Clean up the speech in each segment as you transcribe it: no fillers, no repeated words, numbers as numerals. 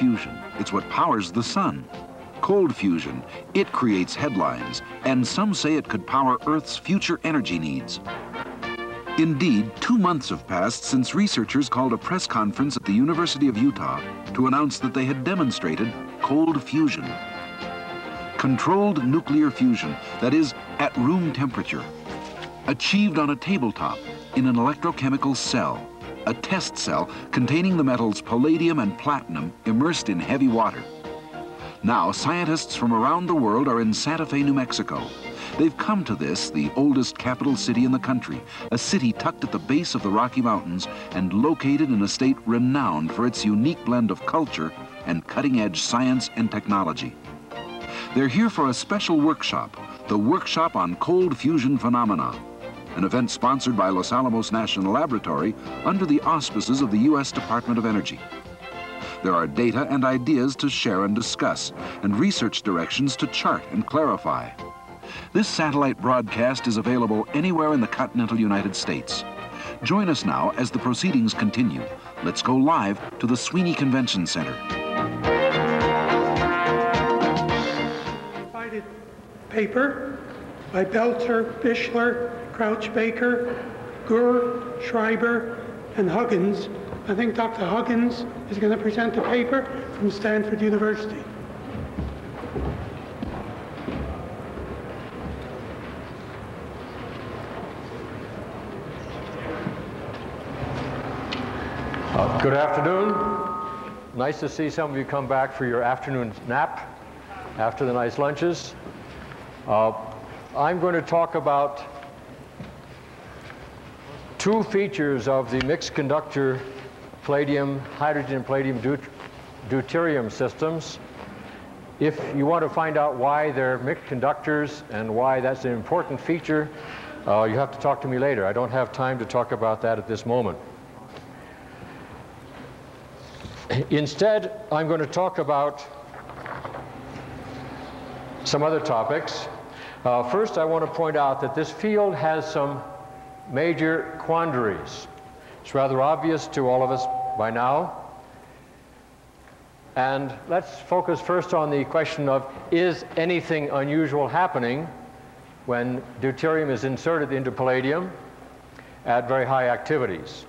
fusion. It's what powers the sun. Cold fusion, it creates headlines, and some say it could power Earth's future energy needs. Indeed, 2 months have passed since researchers called a press conference at the University of Utah to announce that they had demonstrated cold fusion. Controlled nuclear fusion, that is, at room temperature, achieved on a tabletop in an electrochemical cell, a test cell containing the metals palladium and platinum immersed in heavy water. Now, scientists from around the world are in Santa Fe, New Mexico. They've come to this, the oldest capital city in the country, a city tucked at the base of the Rocky Mountains and located in a state renowned for its unique blend of culture and cutting-edge science and technology. They're here for a special workshop, the Workshop on Cold Fusion Phenomena, an event sponsored by Los Alamos National Laboratory under the auspices of the U.S. Department of Energy. There are data and ideas to share and discuss, and research directions to chart and clarify. This satellite broadcast is available anywhere in the continental United States. Join us now as the proceedings continue. Let's go live to the Sweeney Convention Center. Provided paper by Belter, Bischler, Crouch-Baker, Gur, Schreiber, and Huggins. I think Dr. Huggins is going to present the paper from Stanford University. Good afternoon. Nice to see some of you come back for your afternoon nap after the nice lunches. I'm going to talk about two features of the mixed conductor palladium, hydrogen, palladium, deuterium systems. If you want to find out why they're mixed conductors and why that's an important feature, you have to talk to me later. I don't have time to talk about that at this moment. Instead, I'm going to talk about some other topics. First, I want to point out that this field has some major quandaries. It's rather obvious to all of us by now. And let's focus first on the question of, is anything unusual happening when deuterium is inserted into palladium at very high activities?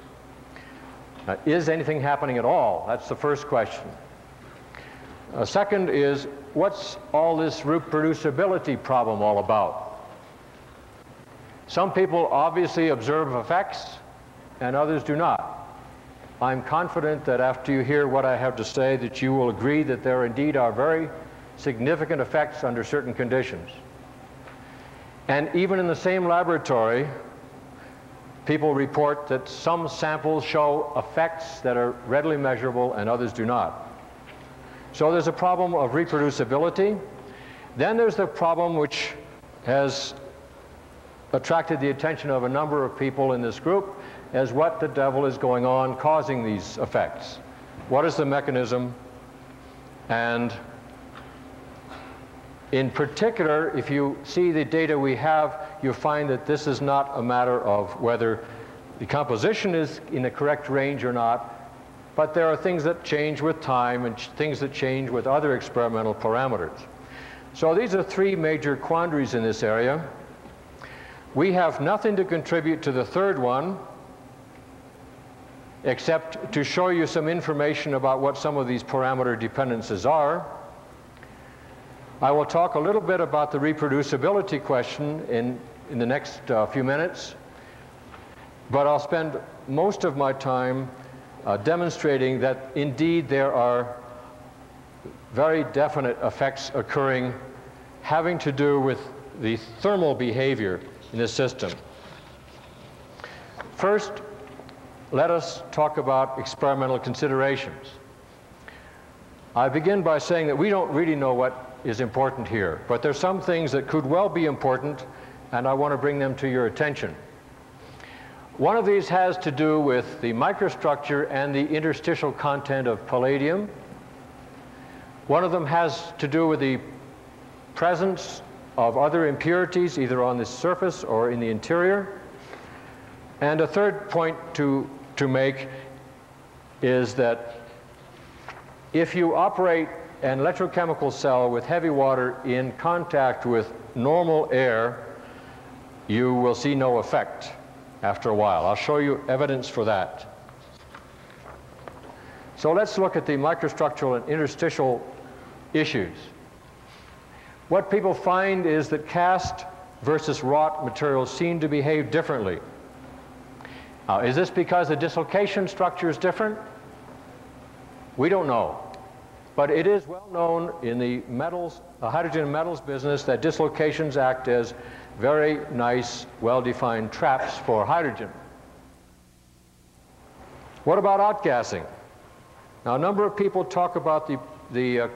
Is anything happening at all? That's the first question. Second is, what's all this reproducibility problem all about? Some people obviously observe effects, and others do not. I'm confident that after you hear what I have to say, that you will agree that there indeed are very significant effects under certain conditions. And even in the same laboratory, people report that some samples show effects that are readily measurable and others do not. So there's a problem of reproducibility. Then there's the problem which has attracted the attention of a number of people in this group, as what the devil is going on causing these effects. What is the mechanism? And in particular, if you see the data we have, you'll find that this is not a matter of whether the composition is in the correct range or not, but there are things that change with time and things that change with other experimental parameters. So these are three major quandaries in this area. We have nothing to contribute to the third one, except to show you some information about what some of these parameter dependencies are. I will talk a little bit about the reproducibility question in the next few minutes, but I'll spend most of my time demonstrating that indeed there are very definite effects occurring having to do with the thermal behavior in the system. First, let us talk about experimental considerations. I begin by saying that we don't really know what is important here, but there's some things that could well be important, and I want to bring them to your attention. One of these has to do with the microstructure and the interstitial content of palladium. One of them has to do with the presence of other impurities, either on the surface or in the interior. And a third point to make is that if you operate an electrochemical cell with heavy water in contact with normal air, you will see no effect after a while. I'll show you evidence for that. So let's look at the microstructural and interstitial issues. What people find is that cast versus wrought materials seem to behave differently. Is this because the dislocation structure is different? We don't know. But it is well known in the metals, hydrogen and metals business, that dislocations act as very nice, well-defined traps for hydrogen. What about outgassing? Now, a number of people talk about the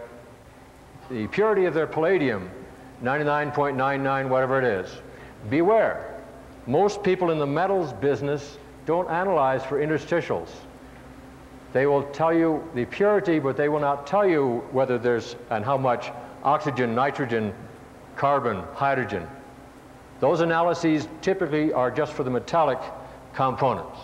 purity of their palladium, 99.99, whatever it is. Beware. Most people in the metals business don't analyze for interstitials. They will tell you the purity, but they will not tell you whether there's and how much oxygen, nitrogen, carbon, hydrogen. Those analyses typically are just for the metallic components.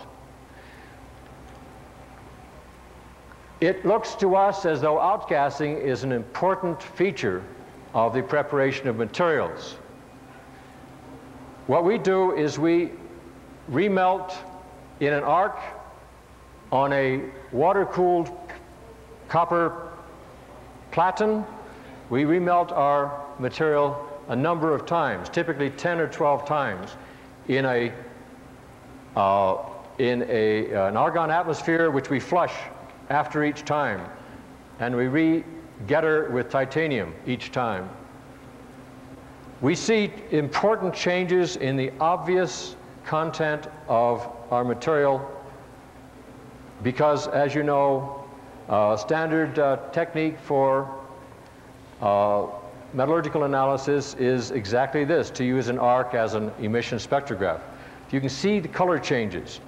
It looks to us as though outgassing is an important feature of the preparation of materials. What we do is we remelt in an arc on a water-cooled copper platen. We remelt our material a number of times, typically 10 or 12 times, in an argon atmosphere, which we flush after each time, and we re-getter with titanium each time. We see important changes in the obvious content of our material because, as you know, standard technique for metallurgical analysis is exactly this, to use an arc as an emission spectrograph. You can see the color changes.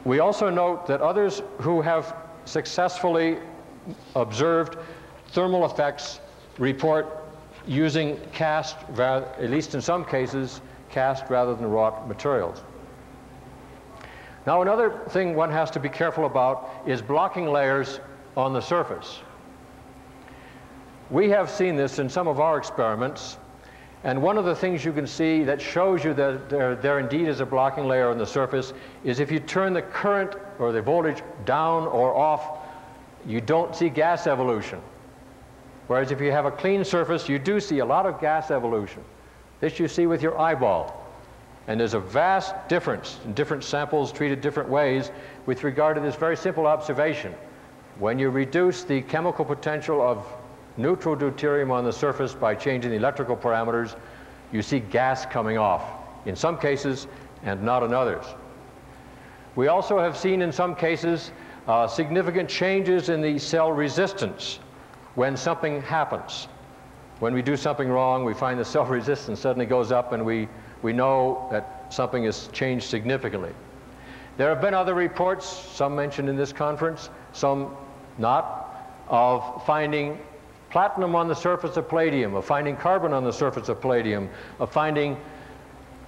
We also note that others who have successfully observed thermal effects report using cast, at least in some cases, cast rather than wrought materials. Now, another thing one has to be careful about is blocking layers on the surface. We have seen this in some of our experiments, and one of the things you can see that shows you that there indeed is a blocking layer on the surface is if you turn the current or the voltage down or off, you don't see gas evolution. Whereas if you have a clean surface, you do see a lot of gas evolution. This you see with your eyeball. And there's a vast difference in different samples treated different ways with regard to this very simple observation. When you reduce the chemical potential of neutral deuterium on the surface by changing the electrical parameters, you see gas coming off in some cases and not in others. We also have seen in some cases significant changes in the cell resistance when something happens. When we do something wrong, we find the cell resistance suddenly goes up and we know that something has changed significantly. There have been other reports, some mentioned in this conference, some not, of finding platinum on the surface of palladium, of finding carbon on the surface of palladium, of finding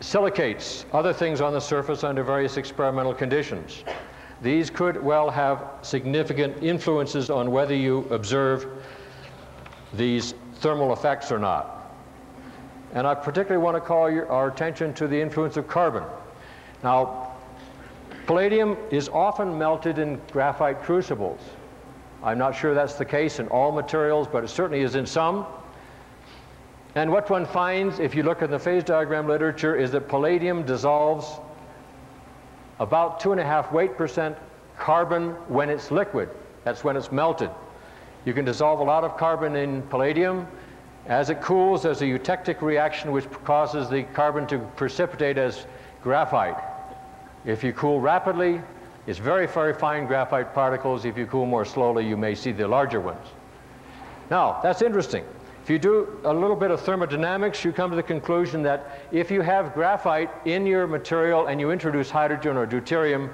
silicates, other things on the surface under various experimental conditions. These could well have significant influences on whether you observe these thermal effects or not. And I particularly want to call our attention to the influence of carbon. Now, palladium is often melted in graphite crucibles. I'm not sure that's the case in all materials, but it certainly is in some. And what one finds, if you look at the phase diagram literature, is that palladium dissolves about 2.5 weight% carbon when it's liquid. That's when it's melted. You can dissolve a lot of carbon in palladium. As it cools, there's a eutectic reaction which causes the carbon to precipitate as graphite. If you cool rapidly, it's very, very fine graphite particles. If you cool more slowly, you may see the larger ones. Now, that's interesting. If you do a little bit of thermodynamics, you come to the conclusion that if you have graphite in your material and you introduce hydrogen or deuterium,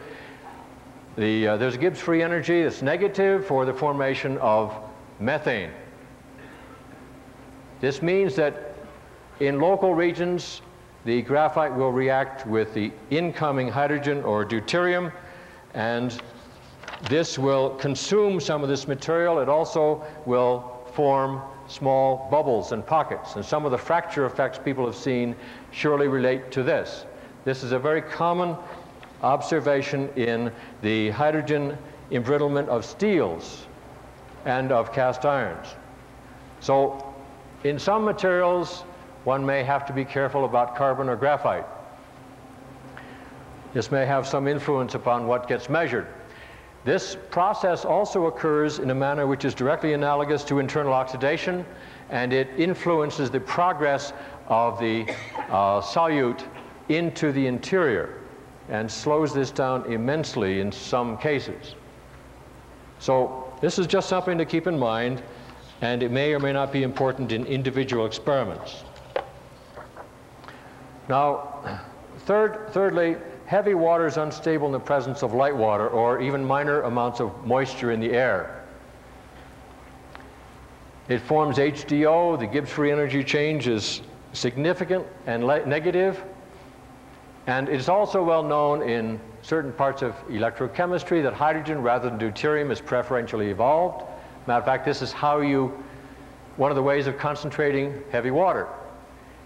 there's a Gibbs free energy that's negative for the formation of methane. This means that in local regions, the graphite will react with the incoming hydrogen or deuterium, and this will consume some of this material. It also will form small bubbles and pockets. And some of the fracture effects people have seen surely relate to this. This is a very common observation in the hydrogen embrittlement of steels and of cast irons. So in some materials, one may have to be careful about carbon or graphite. This may have some influence upon what gets measured. This process also occurs in a manner which is directly analogous to internal oxidation, and it influences the progress of the solute into the interior and slows this down immensely in some cases. So this is just something to keep in mind, and it may or may not be important in individual experiments. Now, thirdly, heavy water is unstable in the presence of light water or even minor amounts of moisture in the air. It forms HDO. The Gibbs free energy change is significant and negative. And it's also well known in certain parts of electrochemistry that hydrogen rather than deuterium is preferentially evolved. Matter of fact, this is one of the ways of concentrating heavy water.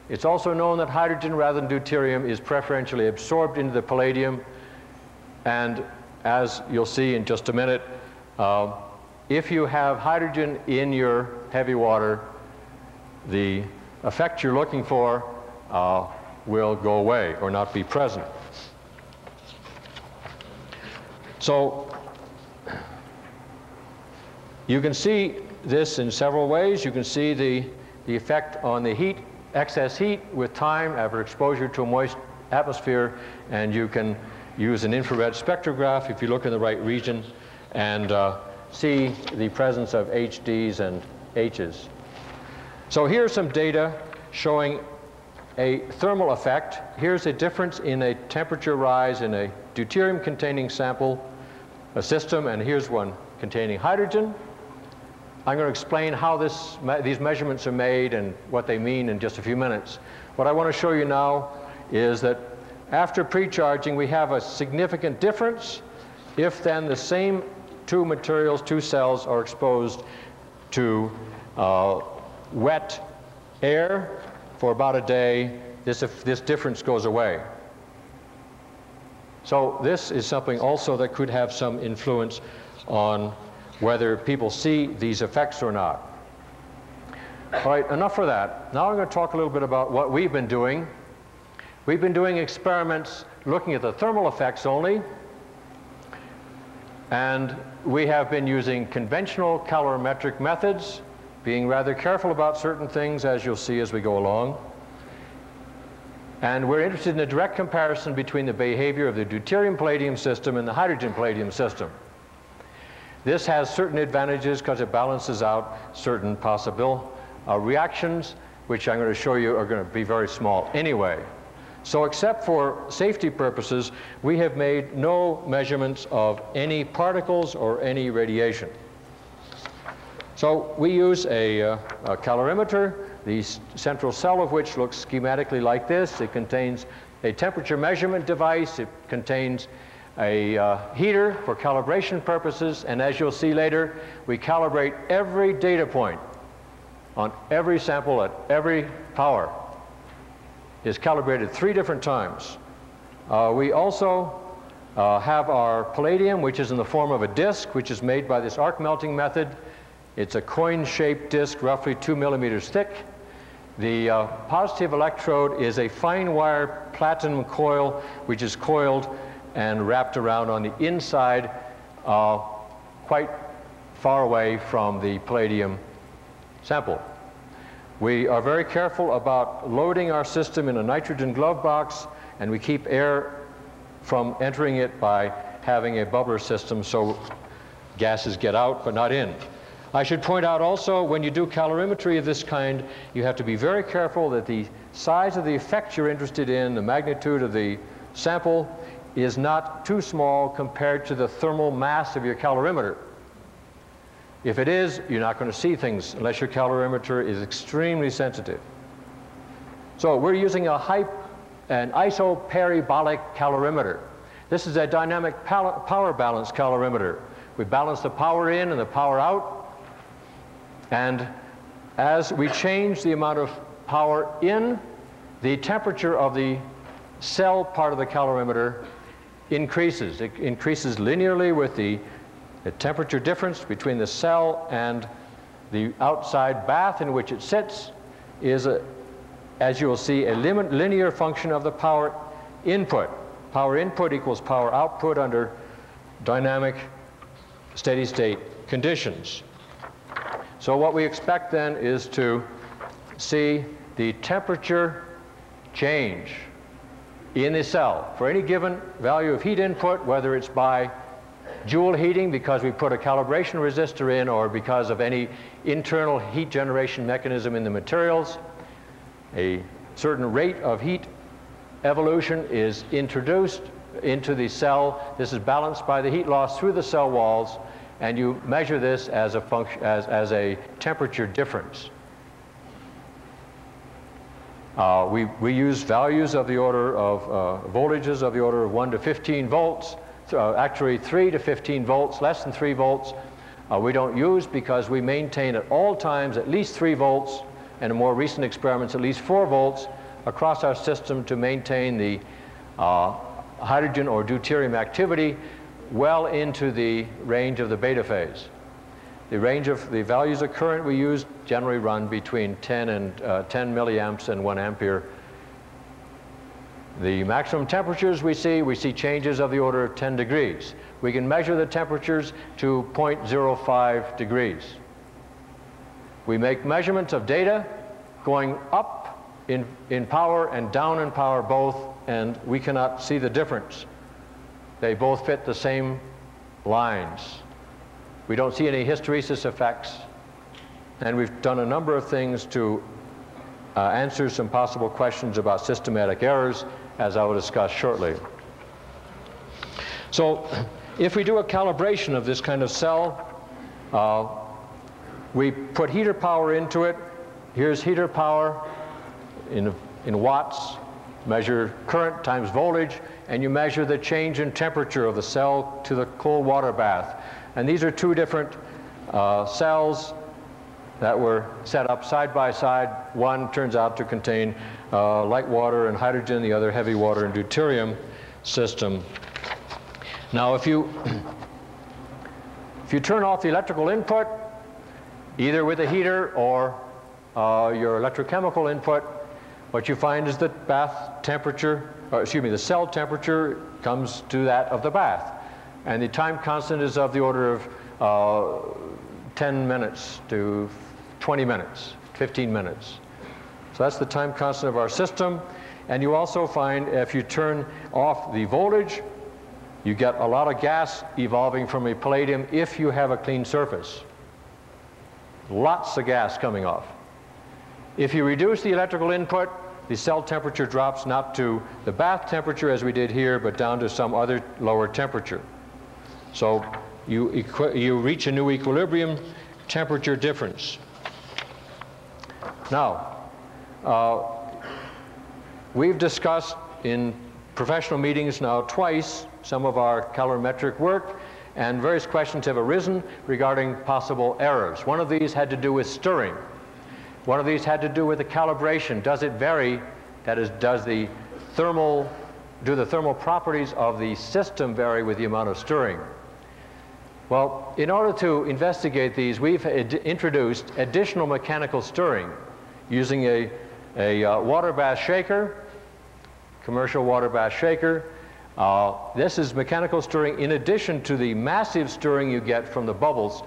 It's also known that hydrogen rather than deuterium is preferentially absorbed into the palladium. And as you'll see in just a minute, if you have hydrogen in your heavy water, the effect you're looking for will go away or not be present. So you can see this in several ways. You can see the effect on the heat, excess heat with time after exposure to a moist atmosphere, and you can use an infrared spectrograph if you look in the right region and see the presence of HDs and Hs. So here's some data showing a thermal effect. Here's a difference in a temperature rise in a deuterium-containing sample, a system, and here's one containing hydrogen. I'm going to explain how these measurements are made and what they mean in just a few minutes. What I want to show you now is that after precharging, we have a significant difference if then the same two materials, two cells, are exposed to wet air for about a day. This difference goes away. So this is something also that could have some influence on whether people see these effects or not. All right, enough for that. Now I'm going to talk a little bit about what we've been doing. We've been doing experiments looking at the thermal effects only, and we have been using conventional calorimetric methods, being rather careful about certain things, as you'll see as we go along. And we're interested in a direct comparison between the behavior of the deuterium-palladium system and the hydrogen-palladium system. This has certain advantages because it balances out certain possible reactions, which I'm going to show you are going to be very small anyway. So except for safety purposes, we have made no measurements of any particles or any radiation. So we use a calorimeter, the central cell of which looks schematically like this. It contains a temperature measurement device. It contains a heater for calibration purposes, and as you'll see later, we calibrate every data point on every sample at every power. Is calibrated 3 different times. We also have our palladium, which is in the form of a disk, which is made by this arc melting method. It's a coin-shaped disk, roughly 2 millimeters thick. The positive electrode is a fine wire platinum coil, which is coiled and wrapped around on the inside, quite far away from the palladium sample. We are very careful about loading our system in a nitrogen glove box, and we keep air from entering it by having a bubbler system so gases get out but not in. I should point out also, when you do calorimetry of this kind, you have to be very careful that the size of the effect you're interested in, the magnitude of the sample, is not too small compared to the thermal mass of your calorimeter. If it is, you're not going to see things unless your calorimeter is extremely sensitive. So we're using an isoparabolic calorimeter. This is a dynamic power balance calorimeter, We balance the power in and the power out. And as we change the amount of power in, the temperature of the cell part of the calorimeter increases. It increases linearly with the temperature difference between the cell and the outside bath in which it sits is, as you will see, a linear function of the power input. Power input equals power output under dynamic steady state conditions. So what we expect then is to see the temperature change in the cell for any given value of heat input, whether it's by joule heating because we put a calibration resistor in, or because of any internal heat generation mechanism in the materials. A certain rate of heat evolution is introduced into the cell. This is balanced by the heat loss through the cell walls, and you measure this as a function, as a temperature difference. We use values of the order of voltages of the order of 1 to 15 volts, actually 3 to 15 volts, less than 3 volts. We don't use because we maintain at all times at least 3 volts, and in more recent experiments at least 4 volts across our system to maintain the hydrogen or deuterium activity well into the range of the beta phase. The range of the values of current we use generally run between 10 milliamps and 1 ampere. The maximum temperatures we see changes of the order of 10 degrees. We can measure the temperatures to 0.05 degrees. We make measurements of data going up in power and down in power both, and we cannot see the difference. They both fit the same lines. We don't see any hysteresis effects, and we've done a number of things to answer some possible questions about systematic errors, as I will discuss shortly. So if we do a calibration of this kind of cell, we put heater power into it. Here's heater power in watts. Measure current times voltage, and you measure the change in temperature of the cell to the cold water bath. And these are two different cells that were set up side by side. One turns out to contain light water and hydrogen, the other heavy water and deuterium system. Now if you turn off the electrical input, either with a heater or your electrochemical input, what you find is that bath temperature, the cell temperature comes to that of the bath. And the time constant is of the order of 10 minutes to 20 minutes, 15 minutes. So that's the time constant of our system. And you also find if you turn off the voltage, you get a lot of gas evolving from a palladium if you have a clean surface. Lots of gas coming off. If you reduce the electrical input, the cell temperature drops not to the bath temperature as we did here, but down to some other lower temperature. So you reach a new equilibrium temperature difference. Now, we've discussed in professional meetings now twice some of our calorimetric work, and various questions have arisen regarding possible errors. One of these had to do with stirring. One of these had to do with the calibration. Does it vary? That is, do the thermal properties of the system vary with the amount of stirring? Well, in order to investigate these, we've introduced additional mechanical stirring using a water bath shaker, commercial water bath shaker. This is mechanical stirring in addition to the massive stirring you get from the bubbles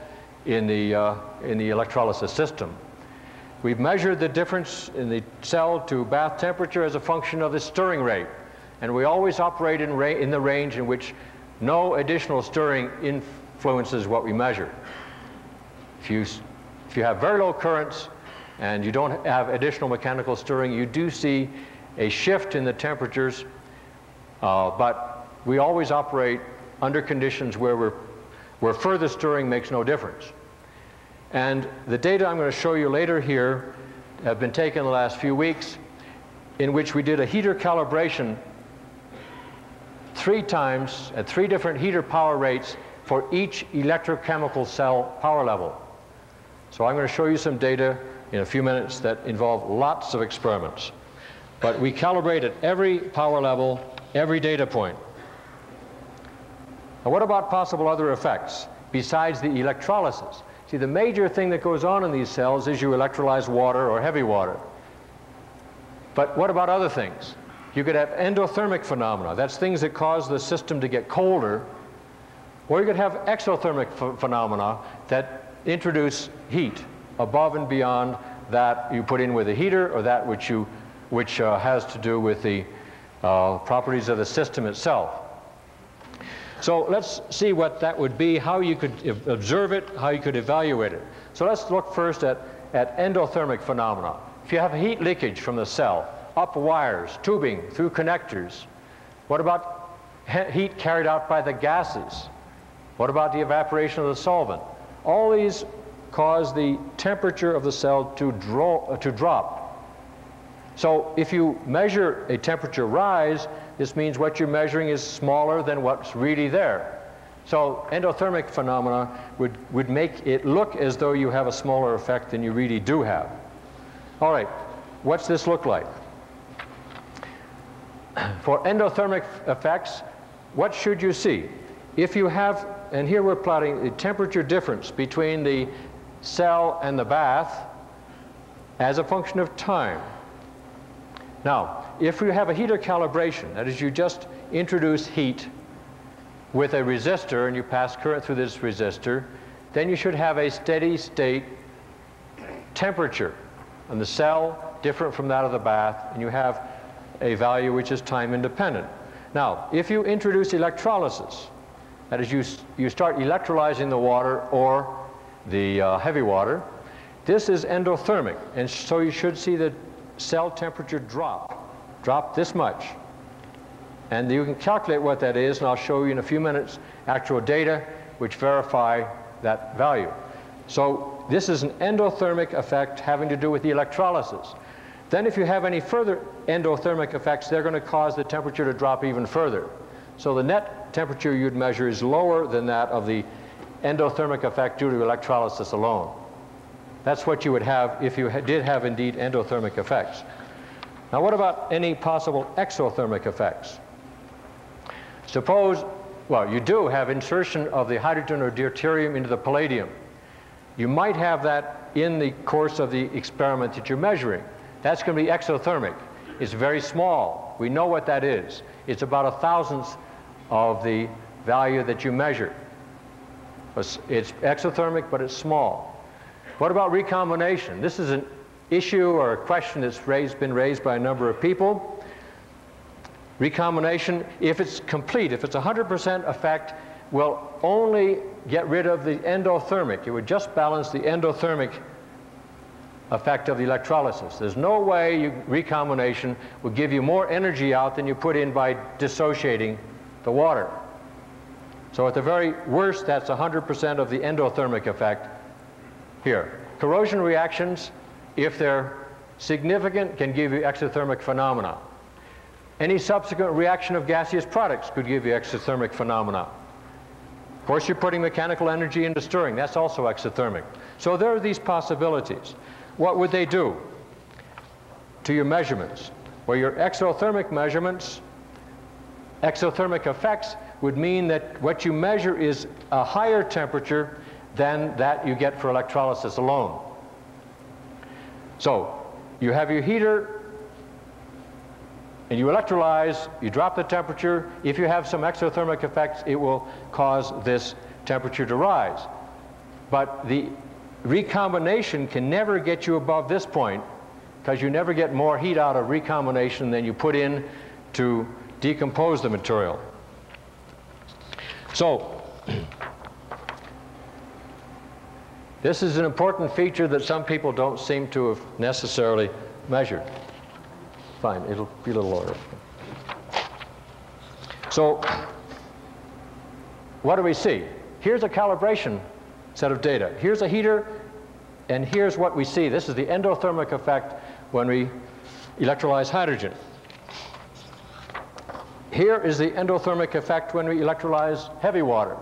in the electrolysis system. We've measured the difference in the cell to bath temperature as a function of the stirring rate. And we always operate in the range in which no additional stirring influences what we measure. If you have very low currents and you don't have additional mechanical stirring, you do see a shift in the temperatures, but we always operate under conditions where further stirring makes no difference. And the data I'm going to show you later here have been taken the last few weeks, in which we did a heater calibration 3 times at 3 different heater power rates for each electrochemical cell power level. So I'm going to show you some data in a few minutes that involve lots of experiments. But we calibrate at every power level, every data point. Now what about possible other effects besides the electrolysis? See, the major thing that goes on in these cells is you electrolyze water or heavy water. But what about other things? You could have endothermic phenomena. That's things that cause the system to get colder. Or you could have exothermic phenomena that introduce heat above and beyond that you put in with a heater or that which has to do with the properties of the system itself. So let's see what that would be, how you could observe it, how you could evaluate it. So let's look first at endothermic phenomena. If you have heat leakage from the cell, up wires, tubing, through connectors, what about heat carried out by the gases? What about the evaporation of the solvent? All these cause the temperature of the cell to drop. So if you measure a temperature rise, this means what you're measuring is smaller than what's really there. So endothermic phenomena would make it look as though you have a smaller effect than you really do have. All right, what's this look like? For endothermic effects, what should you see? If you have, and here we're plotting the temperature difference between the cell and the bath as a function of time. Now, if you have a heater calibration, that is, you just introduce heat with a resistor and you pass current through this resistor, then you should have a steady state temperature in the cell different from that of the bath, and you have a value which is time independent. Now, if you introduce electrolysis, that is, you start electrolyzing the water or the heavy water, this is endothermic, and so you should see the cell temperature drop this much. And you can calculate what that is, and I'll show you in a few minutes actual data which verify that value. So this is an endothermic effect having to do with the electrolysis. Then if you have any further endothermic effects, they're going to cause the temperature to drop even further. So the net temperature you'd measure is lower than that of the endothermic effect due to electrolysis alone. That's what you would have if you did have indeed endothermic effects. Now what about any possible exothermic effects? Suppose, well, you do have insertion of the hydrogen or deuterium into the palladium. You might have that in the course of the experiment that you're measuring. That's going to be exothermic. It's very small. We know what that is. It's about 1,000th of the value that you measure. It's exothermic, but it's small. What about recombination? This is an issue or a question that's been raised by a number of people. Recombination, if it's complete, if it's 100% effect, will only get rid of the endothermic. It would just balance the endothermic effect of the electrolysis. There's no way recombination will give you more energy out than you put in by dissociating the water. So at the very worst, that's 100% of the endothermic effect here. Corrosion reactions, if they're significant, can give you exothermic phenomena. Any subsequent reaction of gaseous products could give you exothermic phenomena. Of course, you're putting mechanical energy into stirring. That's also exothermic. So there are these possibilities. What would they do to your measurements? Well, your exothermic measurements, exothermic effects, would mean that what you measure is a higher temperature than that you get for electrolysis alone. So you have your heater and you electrolyze, you drop the temperature. If you have some exothermic effects, it will cause this temperature to rise. But the recombination can never get you above this point, because you never get more heat out of recombination than you put in to decompose the material. So this is an important feature that some people don't seem to have necessarily measured. Fine, it'll be a little lower. So what do we see? Here's a calibration set of data. Here's a heater, and here's what we see. This is the endothermic effect when we electrolyze hydrogen. Here is the endothermic effect when we electrolyze heavy water.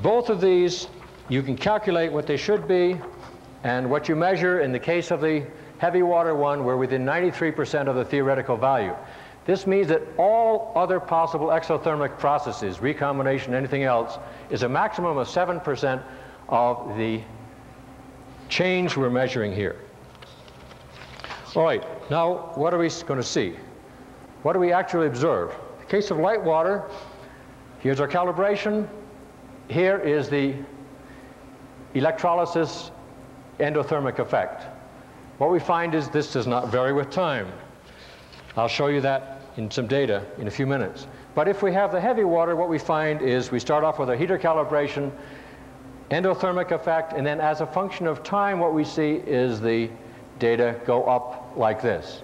both of these, you can calculate what they should be, and what you measure in the case of the heavy water one, we're within 93% of the theoretical value. This means that all other possible exothermic processes, recombination, anything else, is a maximum of 7% of the change we're measuring here. All right, now what are we going to see? What do we actually observe? In the case of light water, here's our calibration. Here is the electrolysis endothermic effect. What we find is this does not vary with time. I'll show you that in some data in a few minutes. But if we have the heavy water, what we find is we start off with a heater calibration, endothermic effect, and then as a function of time, what we see is the data go up like this.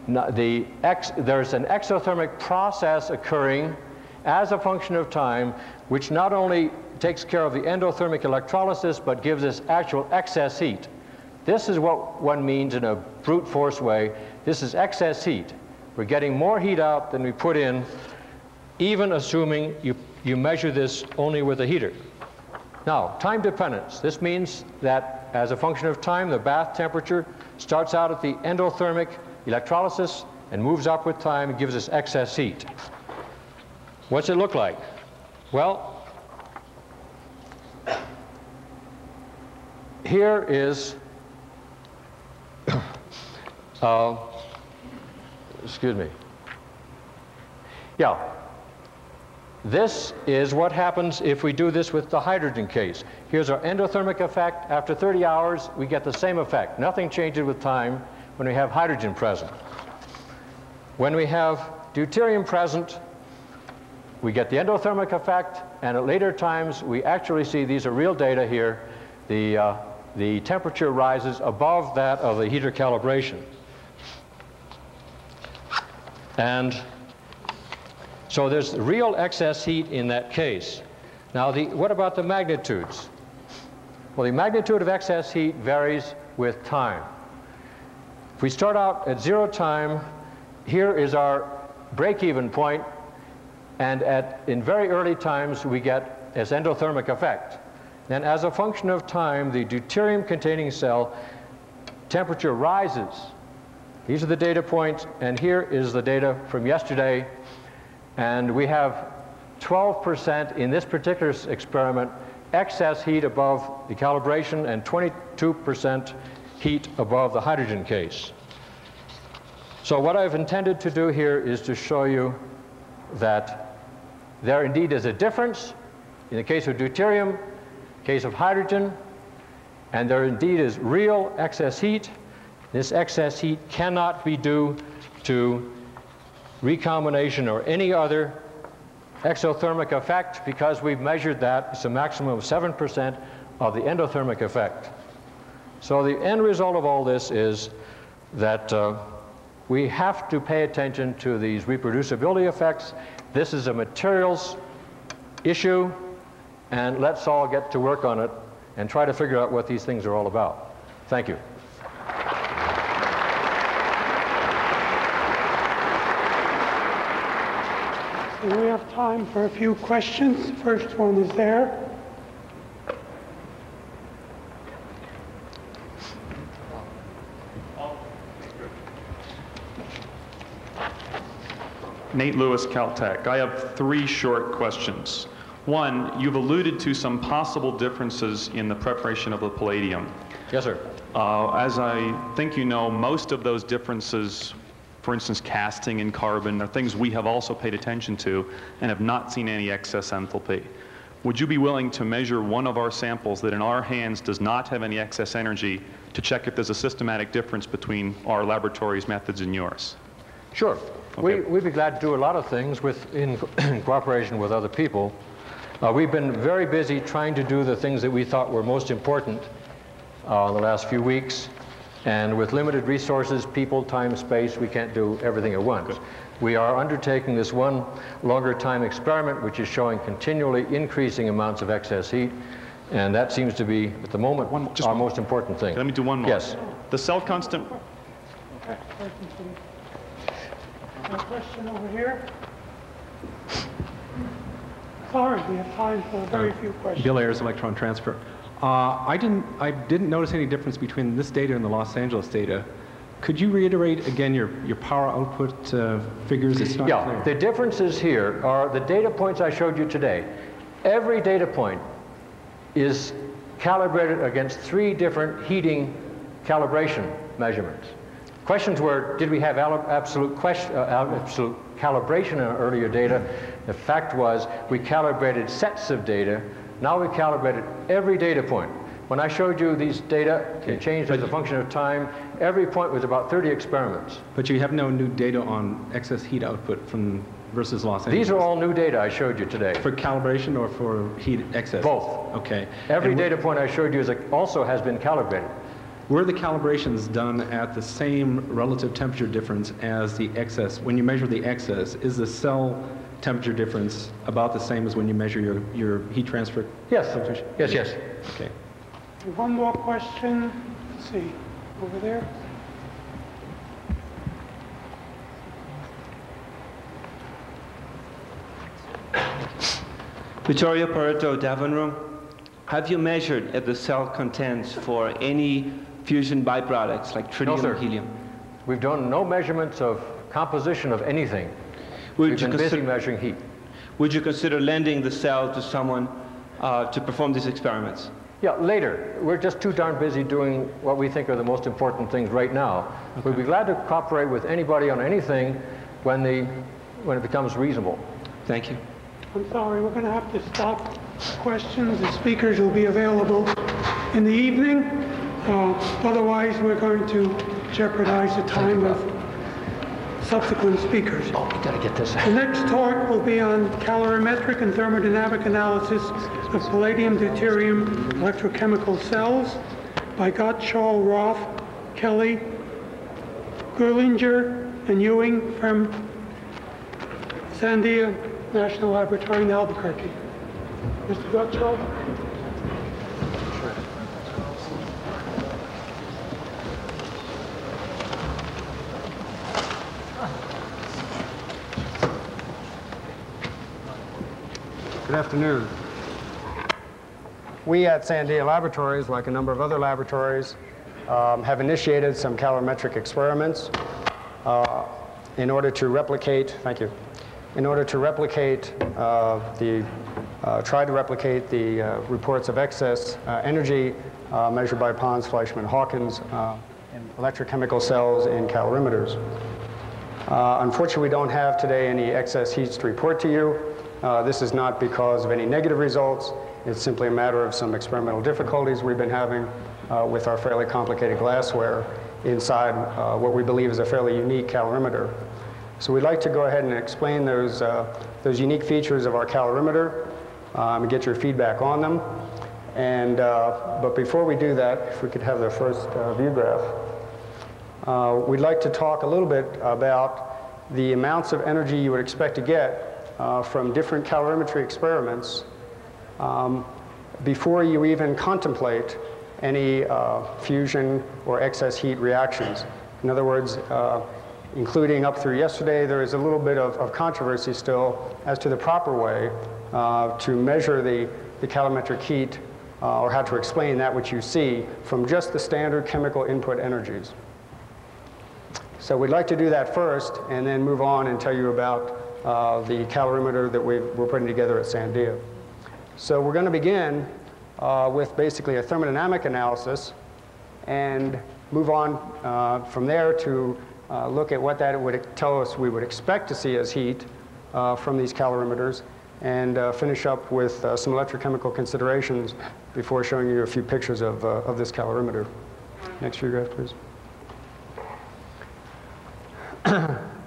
Now, there's an exothermic process occurring as a function of time, which not only takes care of the endothermic electrolysis, but gives us actual excess heat. This is what one means in a brute force way. This is excess heat. We're getting more heat out than we put in, even assuming you measure this only with a heater. Now, time dependence. This means that as a function of time, the bath temperature starts out at the endothermic electrolysis and moves up with time and gives us excess heat. What's it look like? Well, here is, excuse me. Yeah, this is what happens if we do this with the hydrogen case. Here's our endothermic effect. After 30 hours, we get the same effect. Nothing changes with time when we have hydrogen present. When we have deuterium present, we get the endothermic effect, and at later times, we actually see, these are real data here, the temperature rises above that of the heater calibration. And so there's real excess heat in that case. Now, what about the magnitudes? Well, the magnitude of excess heat varies with time. If we start out at 0 time, here is our break-even point, and in very early times, we get this endothermic effect. Then as a function of time, the deuterium-containing cell temperature rises. These are the data points, and here is the data from yesterday. And we have 12% in this particular experiment excess heat above the calibration and 22% heat above the hydrogen case. So what I've intended to do here is to show you that there indeed is a difference in the case of deuterium, case of hydrogen, and there indeed is real excess heat. This excess heat cannot be due to recombination or any other exothermic effect, because we've measured that. It's a maximum of 7% of the endothermic effect. So the end result of all this is that we have to pay attention to these reproducibility effects. This is a materials issue, and let's all get to work on it and try to figure out what these things are all about. Thank you. So we have time for a few questions. First one is there. Nate Lewis, Caltech. I have 3 short questions. One, you've alluded to some possible differences in the preparation of the palladium. Yes, sir. As I think you know, most of those differences, for instance, casting and carbon, are things we have also paid attention to and have not seen any excess enthalpy. Would you be willing to measure one of our samples that in our hands does not have any excess energy to check if there's a systematic difference between our laboratory's methods and yours? Sure. Okay. We'd be glad to do a lot of things in cooperation with other people. We've been very busy trying to do the things that we thought were most important in the last few weeks. And with limited resources, people, time, space, we can't do everything at once. Good. We are undertaking this one longer time experiment, which is showing continually increasing amounts of excess heat. And that seems to be, at the moment, our most important thing. Let me do one more. Yes. The cell constant. Okay. A question over here. Sorry, we have time for very few questions. Bill Ayers, Electron Transfer. I didn't notice any difference between this data and the Los Angeles data. Could you reiterate again your power output figures? It's not clear. The differences here are the data points I showed you today. Every data point is calibrated against 3 different heating calibration measurements. Questions were, did we have absolute calibration in our earlier data? The fact was, we calibrated sets of data. Now we calibrated every data point. When I showed you these data, it changed as a function of time. Every point was about 30 experiments. But you have no new data on excess heat output from versus Los Angeles? These are all new data I showed you today. For calibration or for heat excess? Both. Okay. Every data point I showed you also has been calibrated. Were the calibrations done at the same relative temperature difference as the excess? When you measure the excess, is the cell temperature difference about the same as when you measure your heat transfer? Yes. Yes. Okay. One more question. Let's see. Over there. Vittorio Pareto, Davin Room. Have you measured if the cell contents for any fusion byproducts like tritium or helium? We've done no measurements of composition of anything. We've been busy measuring heat. Would you consider lending the cell to someone to perform these experiments? Yeah, later. We're just too darn busy doing what we think are the most important things right now. Okay. We'd be glad to cooperate with anybody on anything when it becomes reasonable. Thank you. I'm sorry, we're going to have to stop questions. The speakers will be available in the evening. Otherwise, we're going to jeopardize the time of subsequent speakers. Oh, we got to get this. The next talk will be on calorimetric and thermodynamic analysis of palladium-deuterium electrochemical cells by Gottschall, Roth, Kelly, Gerlinger, and Ewing from Sandia National Laboratory in Albuquerque. Mr. Gottschall? Good afternoon. We at Sandia Laboratories, like a number of other laboratories, have initiated some calorimetric experiments in order to replicate, try to replicate the reports of excess energy measured by Pons, Fleischmann, Hawkins in electrochemical cells in calorimeters. Unfortunately, we don't have today any excess heats to report to you. This is not because of any negative results. It's simply a matter of some experimental difficulties we've been having with our fairly complicated glassware inside what we believe is a fairly unique calorimeter. So we'd like to go ahead and explain those unique features of our calorimeter and get your feedback on them. And, but before we do that, if we could have the first view graph. We'd like to talk a little bit about the amounts of energy you would expect to get from different calorimetry experiments before you even contemplate any fusion or excess heat reactions. In other words, including up through yesterday, there is a little bit of controversy still as to the proper way to measure the calorimetric heat or how to explain that which you see from just the standard chemical input energies. So we'd like to do that first and then move on and tell you about the calorimeter that we're putting together at Sandia. So we're going to begin with basically a thermodynamic analysis and move on from there to look at what that would tell us we would expect to see as heat from these calorimeters, and finish up with some electrochemical considerations before showing you a few pictures of this calorimeter. Next view graph, please.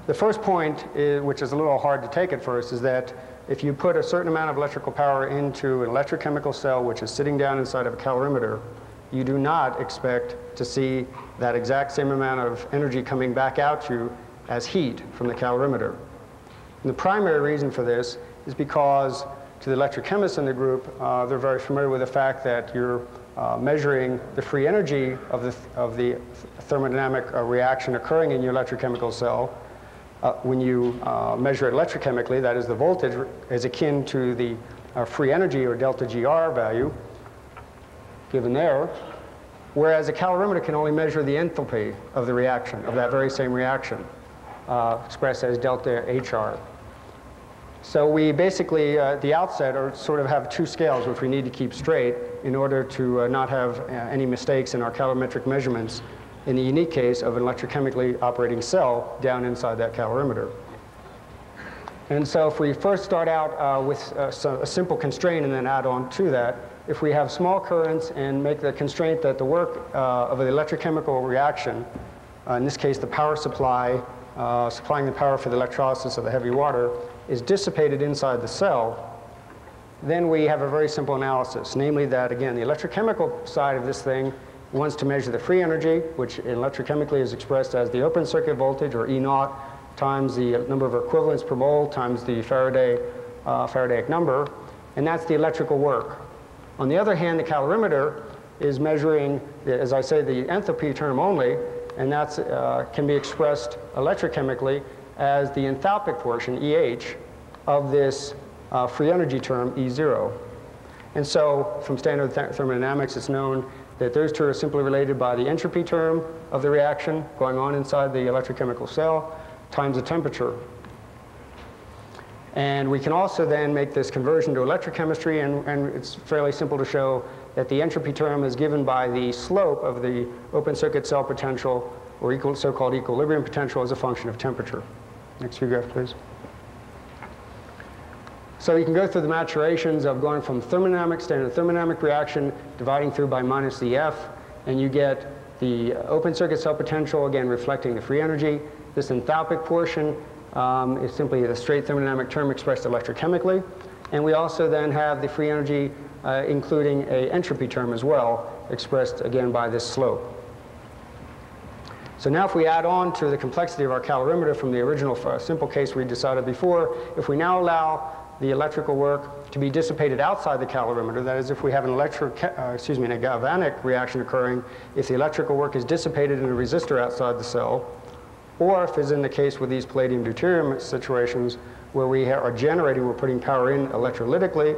The first point, which is a little hard to take at first, is that if you put a certain amount of electrical power into an electrochemical cell which is sitting down inside of a calorimeter, you do not expect to see that exact same amount of energy coming back out to you as heat from the calorimeter. And the primary reason for this is because to the electrochemists in the group, they're very familiar with the fact that you're measuring the free energy of the thermodynamic reaction occurring in your electrochemical cell. When you measure it electrochemically, that is, the voltage is akin to the free energy, or delta GR value, given there, whereas a calorimeter can only measure the enthalpy of the reaction, of that very same reaction, expressed as delta HR. So we basically, at the outset, sort of have two scales which we need to keep straight in order to not have any mistakes in our calorimetric measurements in the unique case of an electrochemically operating cell down inside that calorimeter. And so if we first start out with a simple constraint and then add on to that, if we have small currents and make the constraint that the work of an electrochemical reaction, in this case the power supply, supplying the power for the electrolysis of the heavy water, is dissipated inside the cell, then we have a very simple analysis, namely that, again, the electrochemical side of this thing wants to measure the free energy, which electrochemically is expressed as the open circuit voltage, or E0, times the number of equivalents per mole times the Faradaic number, and that's the electrical work. On the other hand, the calorimeter is measuring, as I say, the enthalpy term only, and that can be expressed electrochemically as the enthalpic portion, EH, of this free energy term, E0. And so from standard thermodynamics, it's known that those two are simply related by the entropy term of the reaction going on inside the electrochemical cell times the temperature. And we can also then make this conversion to electrochemistry, and it's fairly simple to show that the entropy term is given by the slope of the open circuit cell potential, or so-called equilibrium potential, as a function of temperature. Next few graphs, please. So you can go through the maturations of going from thermodynamic, standard thermodynamic reaction, dividing through by minus the F, and you get the open circuit cell potential, again reflecting the free energy. This enthalpic portion is simply the straight thermodynamic term expressed electrochemically. And we also then have the free energy including an entropy term as well, expressed again by this slope. So now if we add on to the complexity of our calorimeter from the original simple case we decided before, if we now allow the electrical work to be dissipated outside the calorimeter, that is, if we have a galvanic reaction occurring, if the electrical work is dissipated in a resistor outside the cell, or if, as in the case with these palladium-deuterium situations, where we are generating, we're putting power in electrolytically,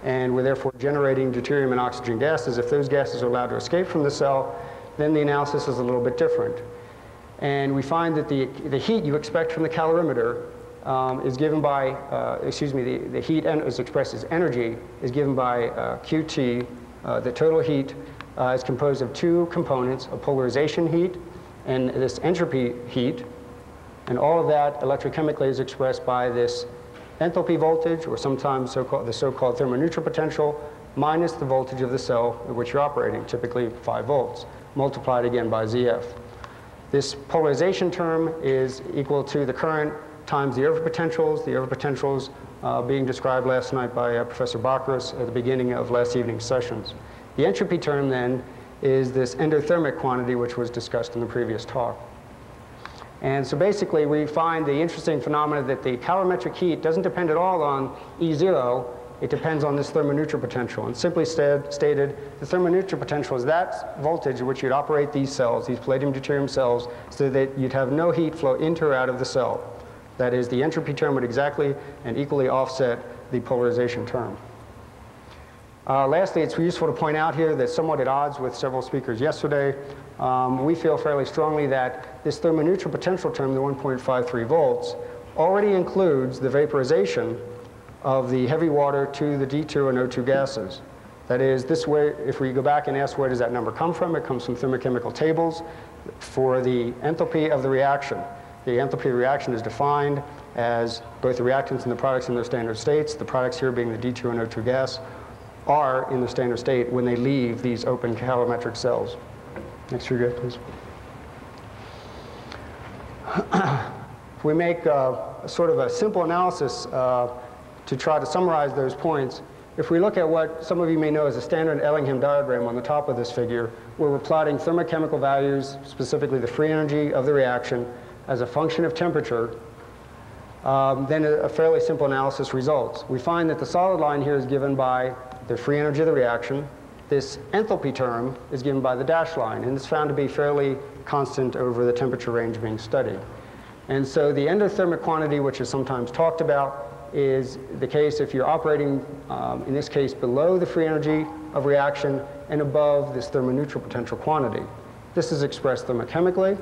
and we're therefore generating deuterium and oxygen gases, if those gases are allowed to escape from the cell, then the analysis is a little bit different. And we find that the heat you expect from the calorimeter is given by, the heat is expressed as energy, is given by QT. The total heat is composed of two components, a polarization heat and this entropy heat. And all of that electrochemically is expressed by this enthalpy voltage, or sometimes the so-called thermoneutral potential, minus the voltage of the cell at which you're operating, typically 5 volts, multiplied again by ZF. This polarization term is equal to the current times the overpotentials being described last night by Professor Bakris at the beginning of last evening's sessions. The entropy term then is this endothermic quantity which was discussed in the previous talk. And so basically we find the interesting phenomena that the calorimetric heat doesn't depend at all on E0, it depends on this thermoneutral potential. And simply stated, the thermoneutral potential is that voltage at which you'd operate these cells, these palladium-deuterium cells, so that you'd have no heat flow into or out of the cell. That is, the entropy term would exactly and equally offset the polarization term. Lastly, it's useful to point out here that, somewhat at odds with several speakers yesterday, we feel fairly strongly that this thermoneutral potential term, the 1.53 volts, already includes the vaporization of the heavy water to the D2 and O2 gases. That is, this way, if we go back and ask where does that number come from, it comes from thermochemical tables for the enthalpy of the reaction. The enthalpy of the reaction is defined as both the reactants and the products in their standard states, the products here being the D2 and O2 gas, are in the standard state when they leave these open calorimetric cells. Next figure, please. If we make sort of a simple analysis to try to summarize those points, if we look at what some of you may know as a standard Ellingham diagram on the top of this figure, where we're plotting thermochemical values, specifically the free energy of the reaction, as a function of temperature, then a fairly simple analysis results. We find that the solid line here is given by the free energy of the reaction. This enthalpy term is given by the dashed line, and it's found to be fairly constant over the temperature range being studied. And so the endothermic quantity, which is sometimes talked about, is the case if you're operating, in this case, below the free energy of reaction and above this thermoneutral potential quantity. This is expressed thermochemically.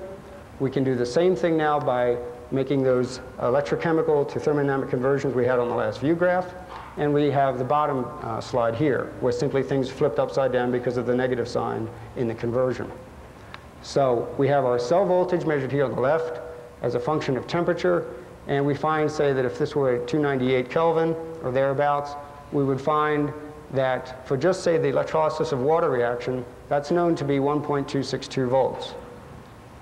We can do the same thing now by making those electrochemical to thermodynamic conversions we had on the last view graph. And we have the bottom slide here, where simply things flipped upside down because of the negative sign in the conversion. So we have our cell voltage measured here on the left as a function of temperature. And we find, say, that if this were at 298 Kelvin or thereabouts, we would find that for just, say, the electrolysis of water reaction, that's known to be 1.262 volts.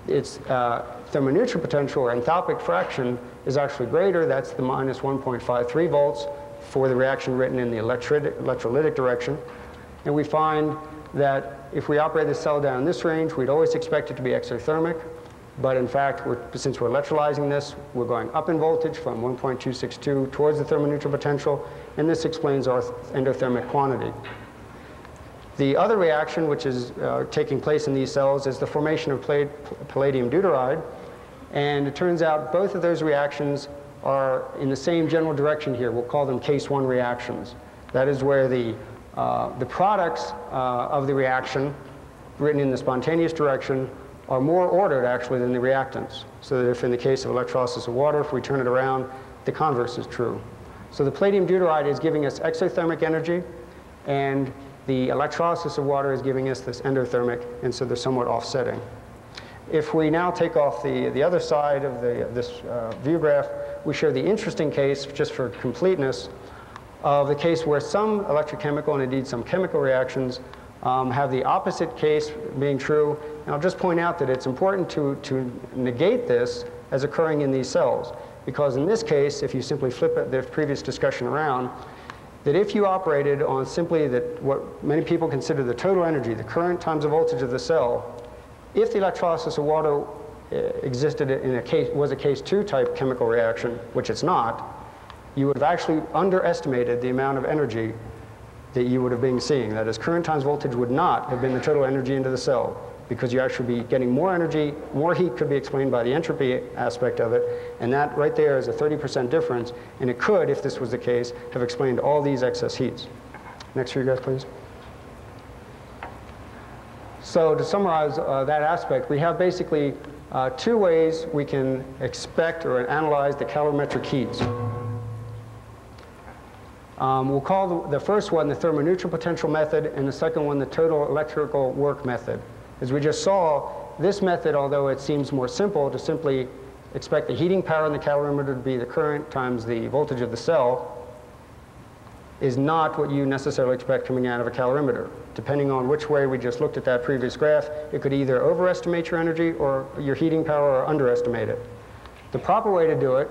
Its thermoneutral potential or enthalpic fraction is actually greater. That's the minus 1.53 volts for the reaction written in the electrolytic direction. And we find that if we operate the cell down in this range, we'd always expect it to be exothermic. But in fact, since we're electrolyzing this, we're going up in voltage from 1.262 towards the thermoneutral potential, and this explains our endothermic quantity. The other reaction which is taking place in these cells is the formation of palladium deuteride, and it turns out both of those reactions are in the same general direction here. We'll call them case 1 reactions. That is where the products of the reaction, written in the spontaneous direction, are more ordered actually than the reactants. So that if in the case of electrolysis of water, if we turn it around, the converse is true. So the palladium deuteride is giving us exothermic energy, and the electrolysis of water is giving us this endothermic, and so they're somewhat offsetting. If we now take off the other side of this view graph, we show the interesting case, just for completeness, of the case where some electrochemical and indeed some chemical reactions have the opposite case being true. And I'll just point out that it's important to negate this as occurring in these cells. Because in this case, if you simply flip the previous discussion around, that if you operated on simply what many people consider the total energy, the current times the voltage of the cell, if the electrolysis of water existed in was a case 2 type chemical reaction, which it's not, you would have actually underestimated the amount of energy that you would have been seeing. That is, current times voltage would not have been the total energy into the cell, because you actually be getting more energy, more heat could be explained by the entropy aspect of it, and that right there is a 30% difference, and it could, if this was the case, have explained all these excess heats. Next for you guys, please. So to summarize that aspect, we have basically 2 ways we can expect or analyze the calorimetric heats. We'll call the first one the thermoneutral potential method, and the second one the total electrical work method. As we just saw, this method, although it seems more simple to simply expect the heating power in the calorimeter to be the current times the voltage of the cell, is not what you necessarily expect coming out of a calorimeter. Depending on which way we just looked at that previous graph, it could either overestimate your energy or your heating power or underestimate it. The proper way to do it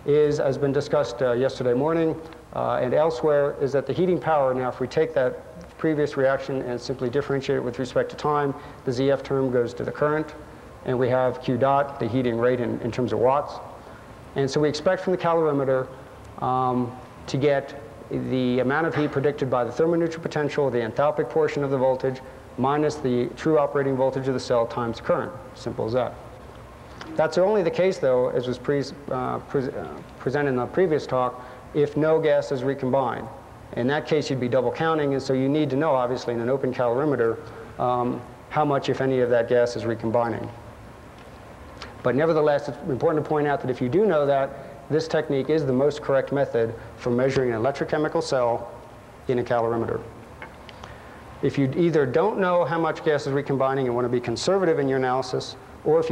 is, as been discussed yesterday morning and elsewhere, is that the heating power, now if we take that previous reaction and simply differentiate it with respect to time, the ZF term goes to the current, and we have Q dot, the heating rate in terms of watts. And so we expect from the calorimeter to get the amount of heat predicted by the thermoneutral potential, the enthalpic portion of the voltage, minus the true operating voltage of the cell times current. Simple as that. That's only the case, though, as was presented in the previous talk, if no gases recombine. In that case, you'd be double counting, and so you need to know, obviously, in an open calorimeter, how much, if any, of that gas is recombining. But nevertheless, it's important to point out that if you do know that, this technique is the most correct method for measuring an electrochemical cell in a calorimeter. If you either don't know how much gas is recombining and want to be conservative in your analysis, or if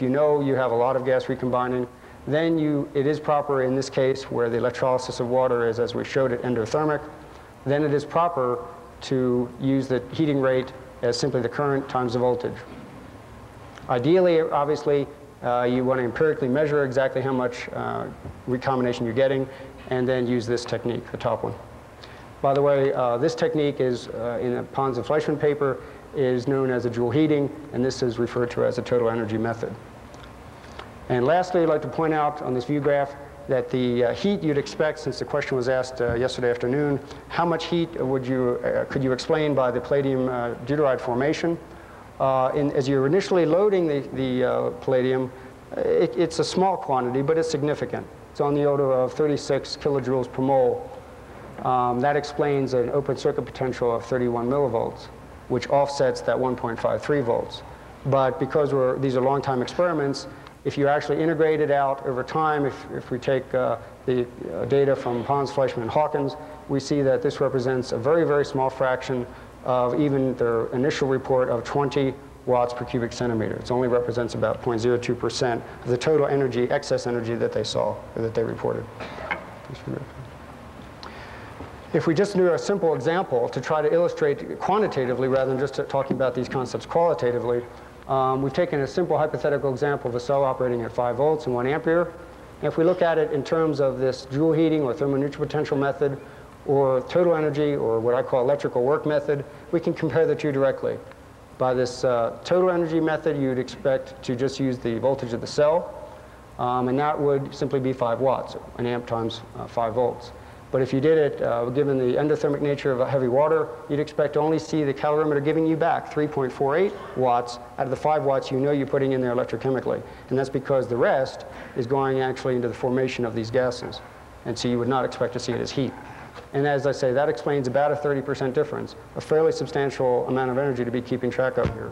you know you have a lot of gas recombining, then it is proper in this case where the electrolysis of water is, as we showed it, endothermic, then it is proper to use the heating rate as simply the current times the voltage. Ideally, obviously, you want to empirically measure exactly how much recombination you're getting, and then use this technique, the top one. By the way, this technique is, in a Pons and Fleischmann paper, is known as a joule heating, and this is referred to as a total energy method. And lastly, I'd like to point out on this view graph that the heat you'd expect, since the question was asked yesterday afternoon, how much heat could you explain by the palladium deuteride formation? As you're initially loading the palladium, it's a small quantity, but it's significant. It's on the order of 36 kilojoules per mole. That explains an open circuit potential of 31 millivolts, which offsets that 1.53 volts. But because these are long-time experiments, if you actually integrate it out over time, if we take the data from Pons, Fleischmann, and Hawkins, we see that this represents a very, very small fraction of even their initial report of 20 watts per cubic centimeter. It only represents about 0.02% of the total energy, excess energy that they saw, or that they reported. If we just do a simple example to try to illustrate quantitatively rather than just talking about these concepts qualitatively, we've taken a simple hypothetical example of a cell operating at 5 volts and 1 ampere. And if we look at it in terms of this joule heating or thermoneutral potential method or total energy or what I call electrical work method, we can compare the two directly. By this total energy method, you'd expect to just use the voltage of the cell, and that would simply be 5 watts, an amp times 5 volts. But if you did it, given the endothermic nature of heavy water, you'd expect to only see the calorimeter giving you back 3.48 watts out of the 5 watts you know you're putting in there electrochemically. And that's because the rest is going actually into the formation of these gases. And so you would not expect to see it as heat. And as I say, that explains about a 30% difference, a fairly substantial amount of energy to be keeping track of here.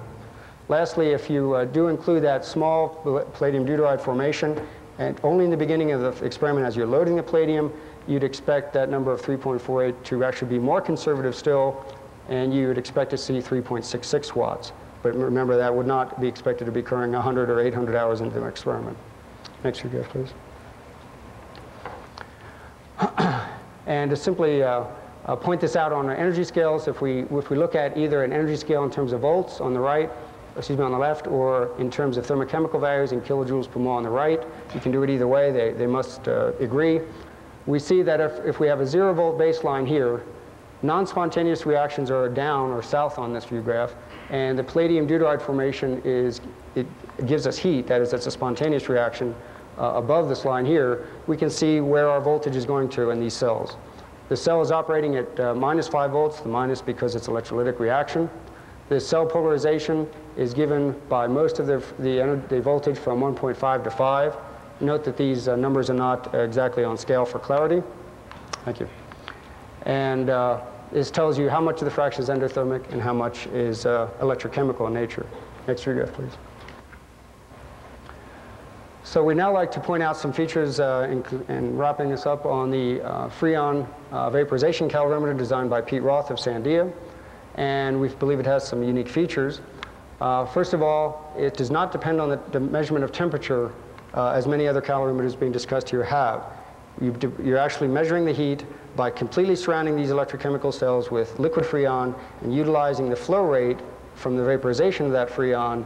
Lastly, if you do include that small palladium deuteride formation, and only in the beginning of the experiment as you're loading the palladium, you'd expect that number of 3.48 to actually be more conservative still, and you would expect to see 3.66 watts. But remember, that would not be expected to be occurring 100 or 800 hours into the experiment. Next graph, please. And to simply point this out on our energy scales, if we look at either an energy scale in terms of volts on the right, excuse me, on the left, or in terms of thermochemical values in kilojoules per mole on the right, you can do it either way. They must agree. We see that if we have a 0-volt baseline here, non-spontaneous reactions are down or south on this view graph, and the palladium deuteride formation it gives us heat. That is, it's a spontaneous reaction. Above this line here, we can see where our voltage is going to in these cells. The cell is operating at minus 5 volts, the minus because it's electrolytic reaction. The cell polarization is given by most of the voltage from 1.5 to 5. Note that these numbers are not exactly on scale for clarity. Thank you. And this tells you how much of the fraction is endothermic and how much is electrochemical in nature. Next graph, please. So we'd now like to point out some features in wrapping this up on the Freon vaporization calorimeter designed by Pete Roth of Sandia. And we believe it has some unique features. First of all, it does not depend on the measurement of temperature as many other calorimeters being discussed here have. You're actually measuring the heat by completely surrounding these electrochemical cells with liquid Freon and utilizing the flow rate from the vaporization of that Freon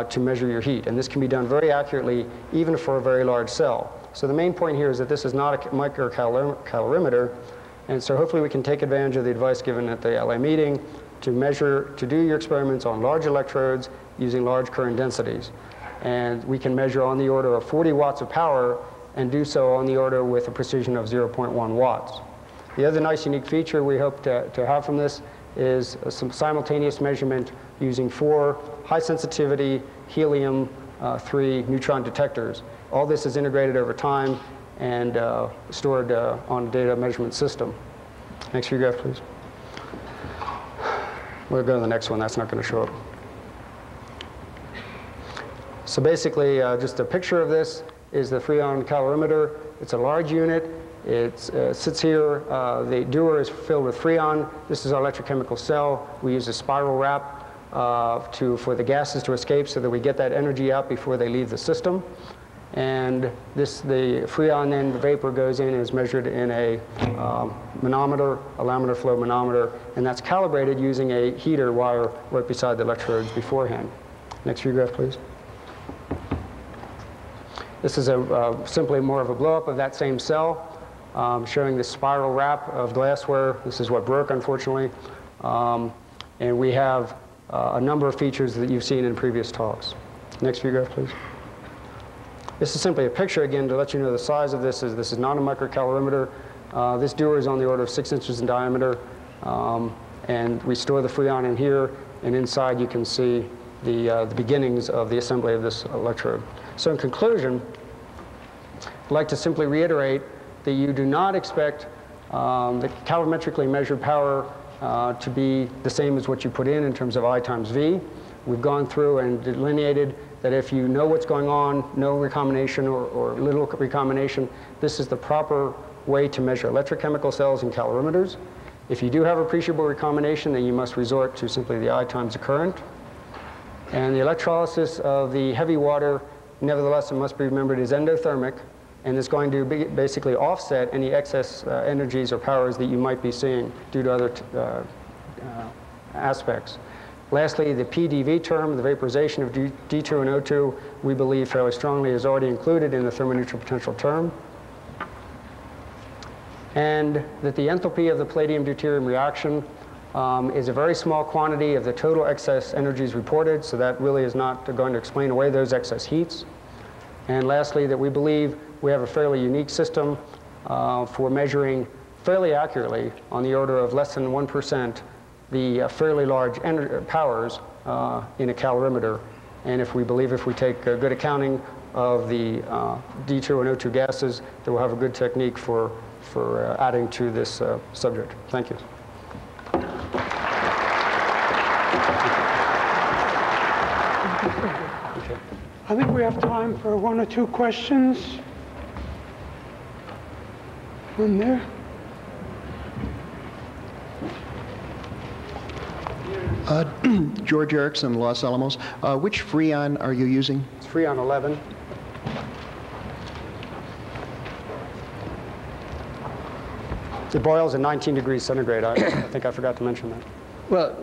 to measure your heat. And this can be done very accurately even for a very large cell. So the main point here is that this is not a microcalorimeter, and so hopefully we can take advantage of the advice given at the LA meeting to do your experiments on large electrodes using large current densities. And we can measure on the order of 40 watts of power and do so on the order with a precision of 0.1 watts. The other nice unique feature we hope to have from this is some simultaneous measurement using 4 high sensitivity helium-3 neutron detectors. All this is integrated over time and stored on a data measurement system. Next few graph, please. We'll go to the next one. That's not going to show up. So basically, just a picture of this is the Freon calorimeter. It's a large unit. It sits here. The dewar is filled with Freon. This is our electrochemical cell. We use a spiral wrap for the gases to escape so that we get that energy out before they leave the system. And the Freon then, the vapor goes in and is measured in a manometer, a laminar flow manometer, and that's calibrated using a heater wire right beside the electrodes beforehand. Next view graph, please. This is simply more of a blow-up of that same cell, showing the spiral wrap of glassware. This is what broke, unfortunately. And we have a number of features that you've seen in previous talks. Next view graph, please. This is simply a picture, again, to let you know the size of this. This is not a microcalorimeter. This dewar is on the order of 6 inches in diameter. And we store the Freon in here. And inside, you can see the beginnings of the assembly of this electrode. So in conclusion, I'd like to simply reiterate that you do not expect the calorimetrically measured power to be the same as what you put in terms of I times V. We've gone through and delineated that if you know what's going on, no recombination or little recombination, this is the proper way to measure electrochemical cells in calorimeters. If you do have appreciable recombination, then you must resort to simply the I times the current. And the electrolysis of the heavy water, nevertheless, it must be remembered, is endothermic, and it's going to basically offset any excess energies or powers that you might be seeing due to other aspects. Lastly, the PDV term, the vaporization of D2 and O2, we believe fairly strongly is already included in the thermoneutral potential term. And that the enthalpy of the palladium-deuterium reaction is a very small quantity of the total excess energies reported, so that really is not going to explain away those excess heats. And lastly, that we believe we have a fairly unique system for measuring fairly accurately, on the order of less than 1%, the fairly large powers in a calorimeter. And if we believe if we take good accounting of the D2 and O2 gases, that we'll have a good technique for adding to this subject. Thank you. I think we have time for 1 or 2 questions. One there. George Erickson, Los Alamos. Which Freon are you using? It's Freon 11. It boils at 19 degrees centigrade. I think I forgot to mention that. Well,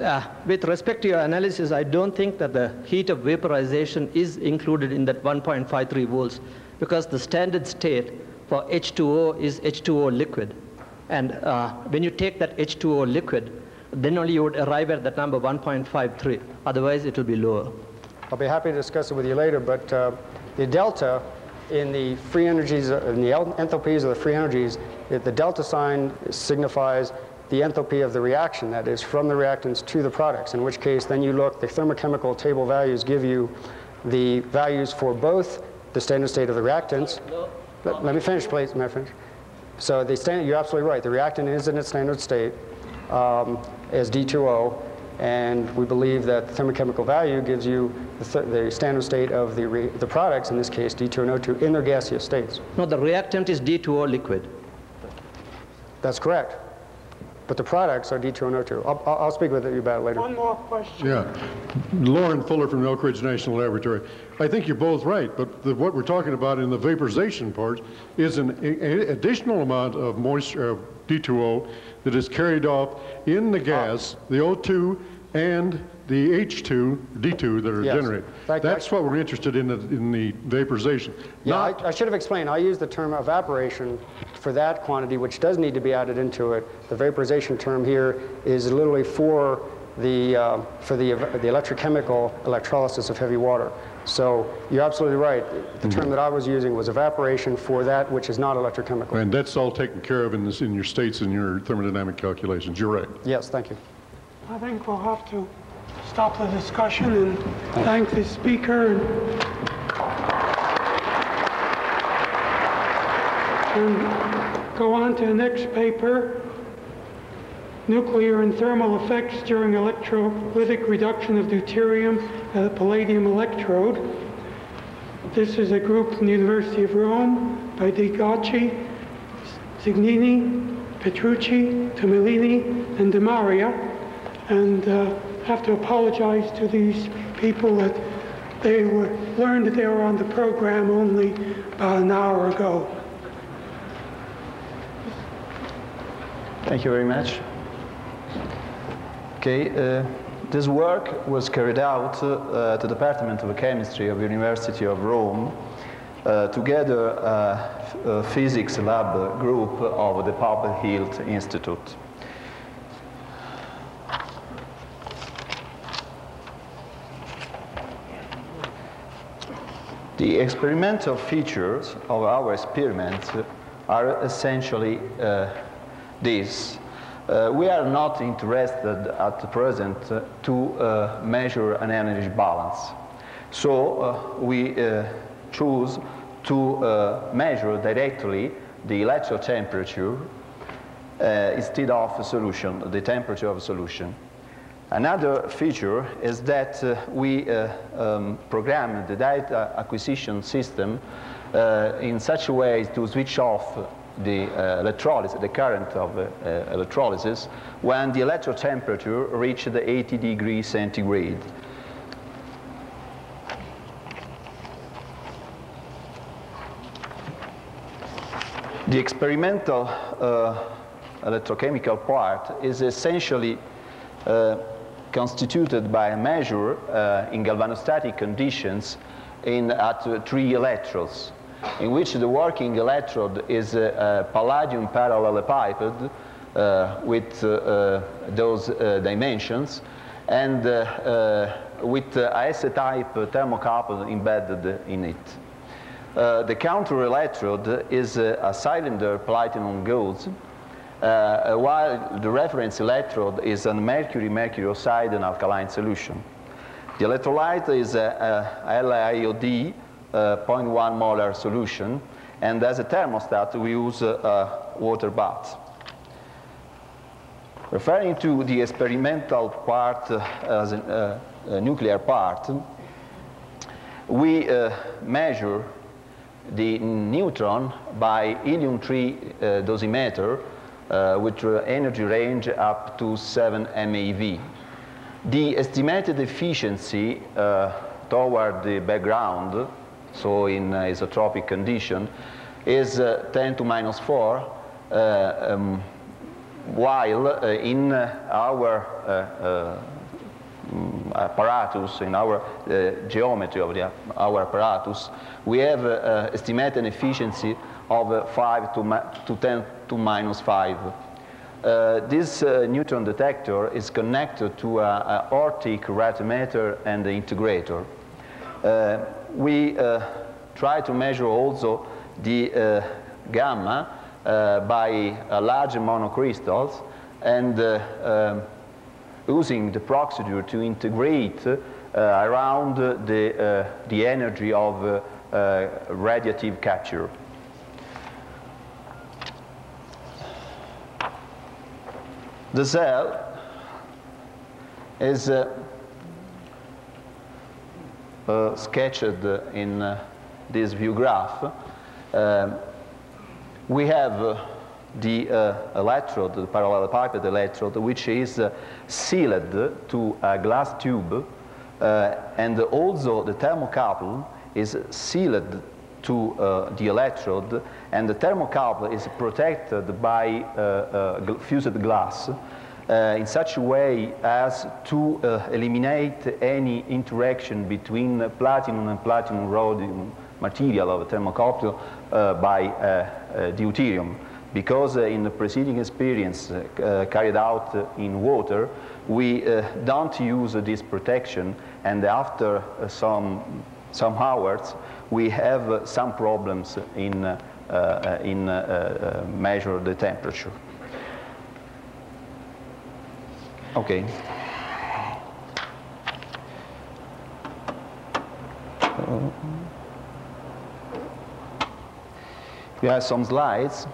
with respect to your analysis, I don't think that the heat of vaporization is included in that 1.53 volts, because the standard state for H2O is H2O liquid. And when you take that H2O liquid, then only you would arrive at that number 1.53. Otherwise, it will be lower. I'll be happy to discuss it with you later, but the delta in the free energies, in the enthalpies of the free energies, the delta sign signifies the enthalpy of the reaction, that is, from the reactants to the products, in which case then you look, the thermochemical table values give you the values for both the standard state of the reactants. Let me finish, please. May I finish? So the standard, you're absolutely right. The reactant is in its standard state as D2O, and we believe that the thermochemical value gives you the standard state of the products, in this case D2 and O2, in their gaseous states. No, the reactant is D2O liquid. That's correct. But the products are D2 and O2. I'll speak with you about it later. One more question. Yeah. Lauren Fuller from Elk Ridge National Laboratory. I think you're both right, but what we're talking about in the vaporization part is an additional amount of moisture, of D2O, that is carried off in the gas, the O2 and the H2, D2 that are generated. That's what we're interested in the vaporization. Yeah, I should have explained. I use the term evaporation for that quantity, which does need to be added into it. The vaporization term here is literally for the electrochemical electrolysis of heavy water. So you're absolutely right. The term that I was using was evaporation for that which is not electrochemical. And that's all taken care of in your states and your thermodynamic calculations. You're right. Yes, thank you. I think we'll have to stop the discussion and thank the speaker and go on to the next paper, Nuclear and Thermal Effects During Electrolytic Reduction of Deuterium at a Palladium Electrode. This is a group from the University of Rome by Di Gacci, Zignini, Petrucci, Tomellini, and De Maria. And have to apologize to these people that they learned that they were on the program only about an hour ago. Thank you very much. Okay, this work was carried out at the Department of Chemistry of the University of Rome, together a physics lab group of the Public Health Institute. The experimental features of our experiment are essentially these. We are not interested at present to measure an energy balance. So we choose to measure directly the electrode temperature instead of a solution, the temperature of a solution. Another feature is that we programmed the data acquisition system in such a way to switch off the electrolysis, the current of electrolysis, when the electrode temperature reached 80 degrees centigrade. The experimental electrochemical part is essentially constituted by a measure in galvanostatic conditions at 3 electrodes, in which the working electrode is a palladium parallelepiped with those dimensions, and with S-type thermocouple embedded in it. The counter electrode is a cylinder platinum gold, while the reference electrode is a mercury oxide in alkaline solution. The electrolyte is a LiOD 0.1 molar solution, and as a thermostat we use a water bath. Referring to the experimental part as a nuclear part, we measure the neutron by helium-3 dosimeter with energy range up to 7 MeV. The estimated efficiency toward the background, so in isotropic condition, is 10 to minus 4, while in our apparatus, in our geometry of our apparatus, we have estimated an efficiency of 5 to 10 to minus 5. This neutron detector is connected to a Ortic radiometer and the integrator. We try to measure also the gamma by large monocrystals, and using the procedure to integrate around the energy of radiative capture. The cell is sketched in this view graph. We have the electrode, the parallelepiped electrode, which is sealed to a glass tube, and also the thermocouple is sealed to the electrode, and the thermocouple is protected by fused glass in such a way as to eliminate any interaction between platinum and platinum rhodium material of the thermocouple by deuterium. Because in the preceding experience carried out in water, we don't use this protection, and after some hours we have some problems in measure the temperature. Okay. We have some slides.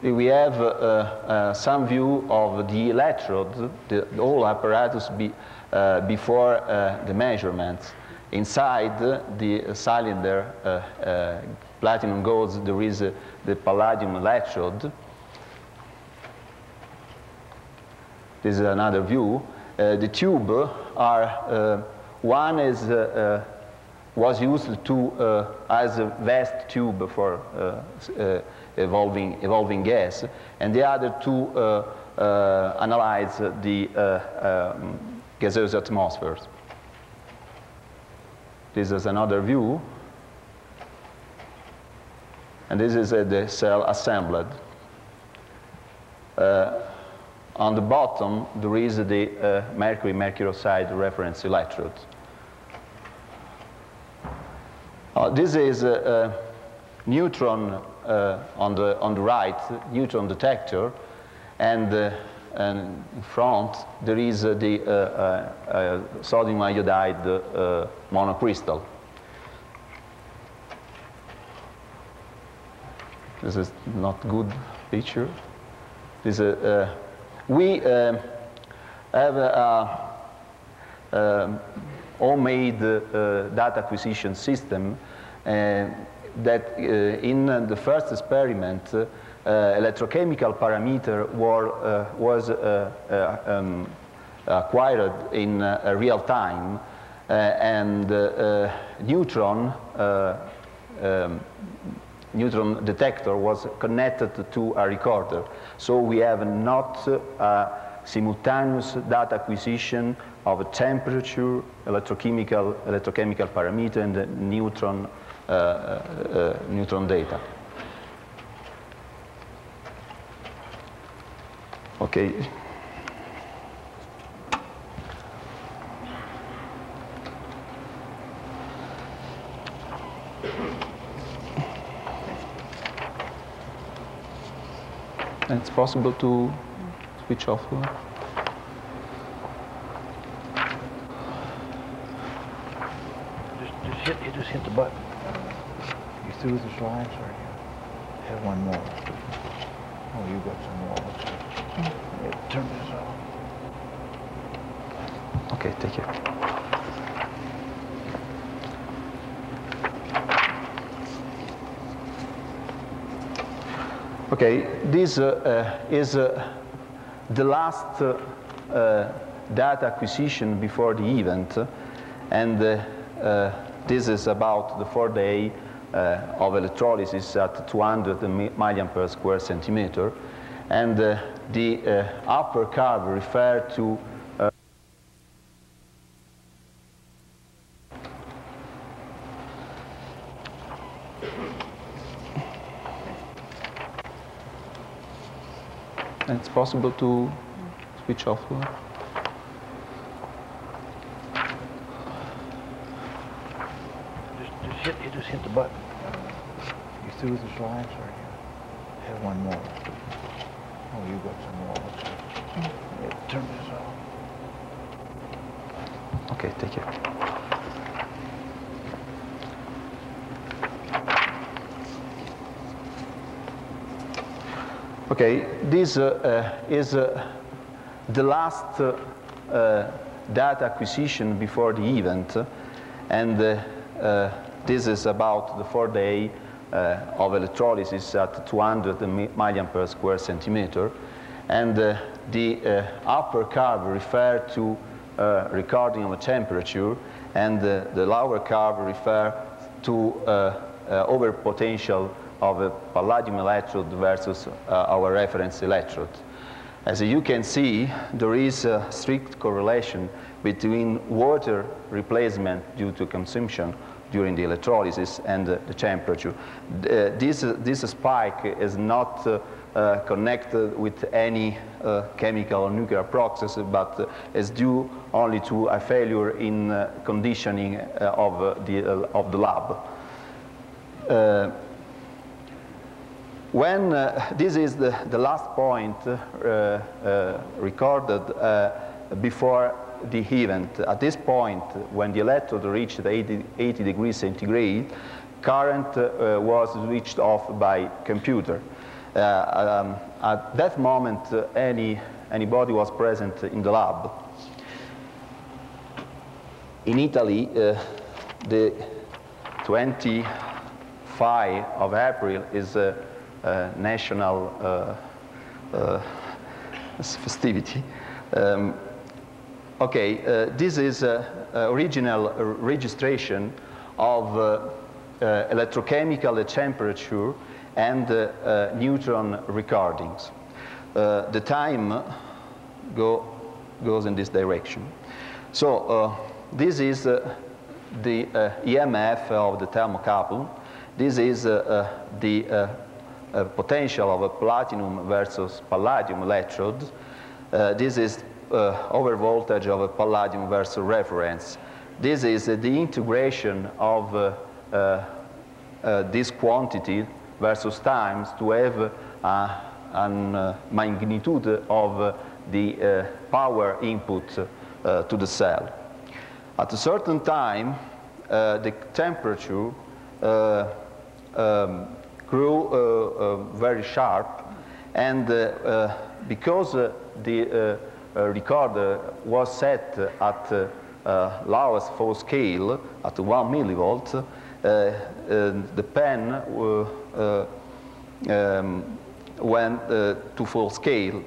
We have some view of the electrode, the whole apparatus before the measurements. Inside the cylinder, platinum gold, there is the palladium electrode. This is another view. The tube are one is was used to as a vast tube for evolving gas, and the other two analyze the gaseous atmospheres. This is another view, and this is the cell assembled. On the bottom there is the mercury oxide reference electrode. This is a neutron on the right, neutron detector, and and in front, there is the sodium iodide monocrystal. This is not good picture. This we have a homemade data acquisition system that in the first experiment, electrochemical parameter was acquired in real time, and neutron detector was connected to a recorder. So we have not simultaneous data acquisition of a temperature, electrochemical parameter, and the neutron data. Okay. It's possible to switch off. Just hit the button. You through the slides, or you have one more? Oh, you got some more. Yeah, turn this off. Okay, take care. Okay, this is the last data acquisition before the event, and this is about the 4-day of electrolysis at 200 milliampere square centimeter, and the upper curve refers to it's possible to switch off. Just hit the button. You through the slides, or you have one more? Oh, you got some more. Yeah, turn this off. Okay, take care. Okay, this is the last data acquisition before the event, and this is about the 4-day of electrolysis at 200 milliampere square centimeter, and the upper curve refers to recording of a temperature, and the lower curve refers to over potential of a palladium electrode versus our reference electrode. As you can see, there is a strict correlation between water replacement due to consumption during the electrolysis and the temperature. This spike is not connected with any chemical or nuclear process, but is due only to a failure in conditioning of the lab. When this is the last point recorded before the event, at this point, when the electrode reached 80 degrees centigrade, current was switched off by computer. At that moment, anybody was present in the lab. In Italy, the 25th of April is national festivity. This is original registration of electrochemical temperature and neutron recordings. The time goes in this direction. So this is the EMF of the thermocouple. This is the potential of a platinum versus palladium electrode. This is over voltage of a palladium versus reference. This is the integration of this quantity versus times to have a magnitude of the power input to the cell. At a certain time, the temperature grew very sharp, and because the recorder was set at lowest full scale at 1 millivolt, the pen went to full scale,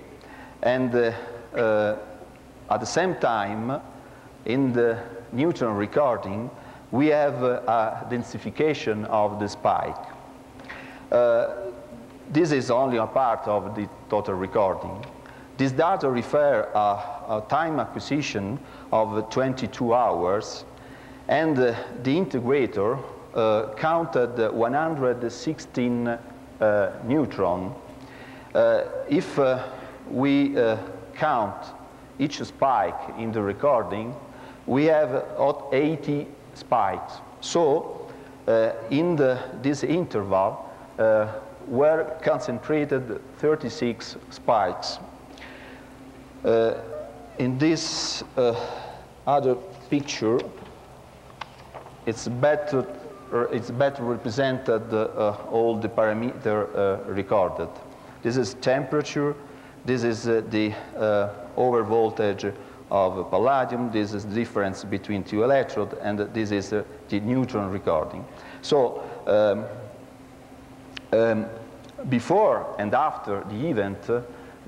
and at the same time, in the neutron recording, we have a densification of the spike. This is only a part of the total recording. This data refer a time acquisition of 22 hours, and the integrator counted 116 neutron. If we count each spike in the recording, we have 80 spikes. So in this interval were concentrated 36 spikes. In this other picture, it's better represented all the parameters recorded. This is temperature, this is the over voltage of palladium, this is the difference between two electrodes, and this is the neutron recording. So before and after the event,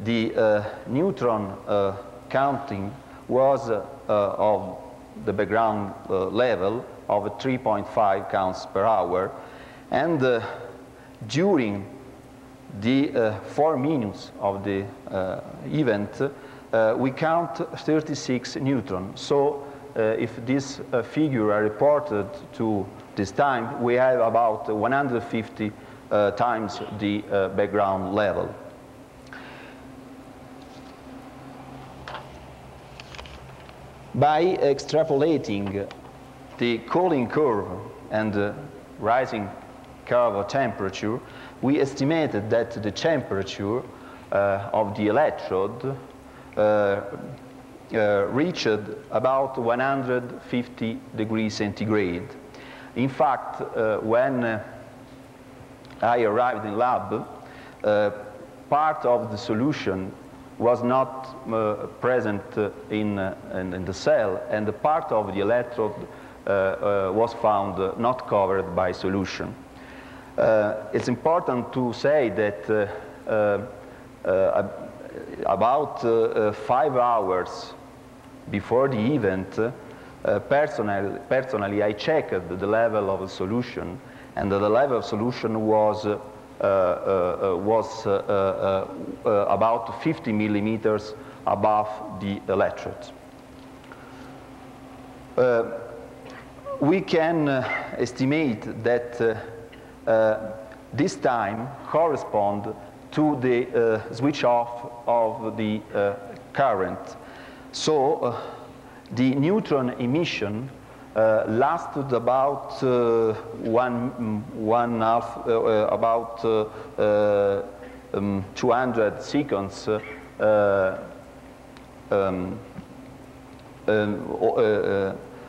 the neutron counting was of the background level of 3.5 counts per hour, and during the 4 minutes of the event, we count 36 neutrons. So if this figure are reported to this time, we have about 150 times the background level. By extrapolating the cooling curve and the rising curve of temperature, we estimated that the temperature of the electrode reached about 150 degrees centigrade. In fact, when I arrived in lab, part of the solution was not present in the cell, and the part of the electrode was found not covered by solution. It's important to say that about 5 hours before the event, personally I checked the level of the solution, and the level of solution was about 50 millimeters above the electrode. We can estimate that this time corresponds to the switch off of the current. So the neutron emission lasted about 200 seconds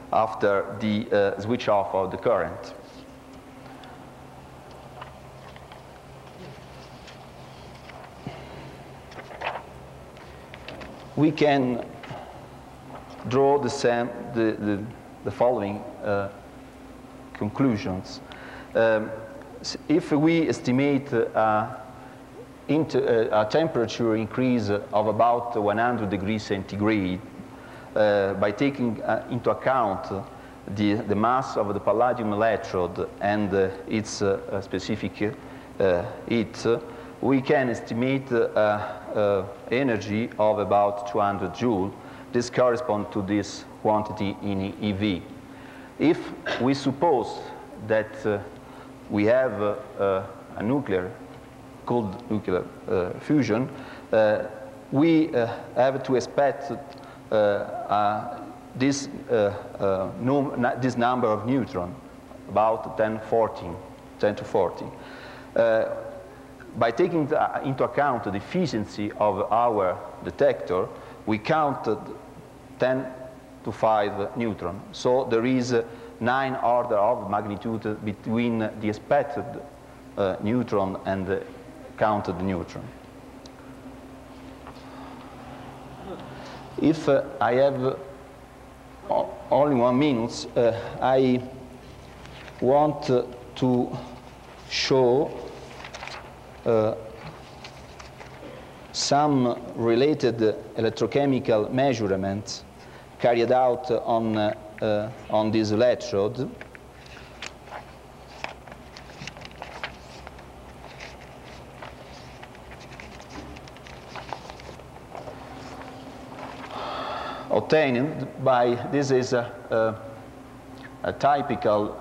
after the switch off of the current. We can draw the following conclusions. If we estimate a temperature increase of about 100 degrees centigrade, by taking into account the mass of the palladium electrode and its specific heat, we can estimate energy of about 200 joules. This corresponds to this quantity in EV. If we suppose that we have a cold nuclear fusion, we have to expect this number of neutrons, about 10 to 40. by taking into account the efficiency of our detector, we counted 10 to 5 neutron. So there is 9 order of magnitude between the expected neutron and the counted neutron. If I have only 1 minute, I want to show some related electrochemical measurements carried out on this electrode. Obtained by, this is a typical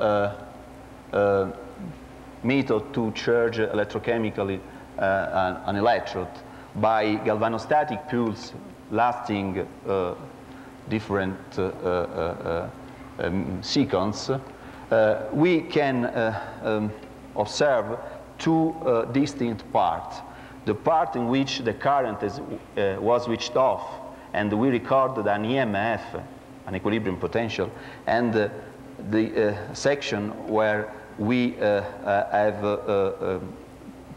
method to charge electrochemically an electrode by galvanostatic pulse lasting different seconds. We can observe 2 distinct parts. The part in which the current was switched off, and we recorded an EMF, an equilibrium potential, and the section where we have a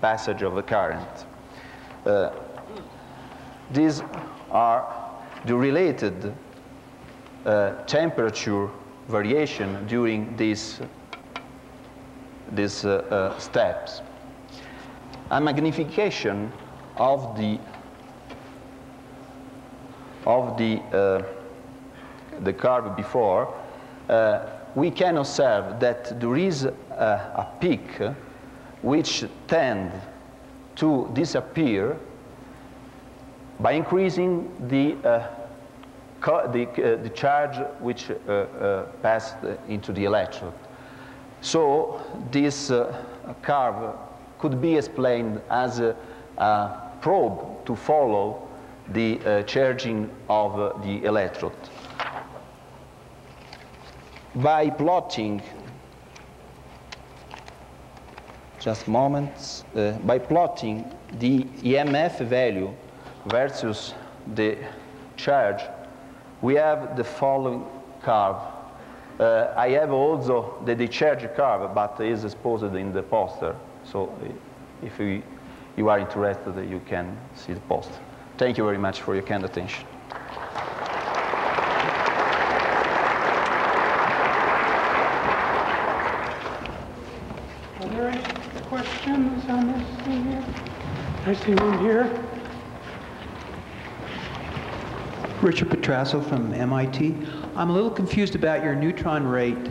passage of the current. These are the related temperature variation during these steps. A magnification of the curve before, we can observe that there is a peak which tends to disappear by increasing the charge which passed into the electrode. So this curve could be explained as a probe to follow the charging of the electrode. By plotting, just moments, by plotting the EMF value versus the charge, we have the following curve. I have also the discharge curve, but is exposed in the poster. So if you are interested, you can see the poster. Thank you very much for your kind attention. Are there any questions on this thing here? I see one here. Richard Petrasso from MIT. I'm a little confused about your neutron rate.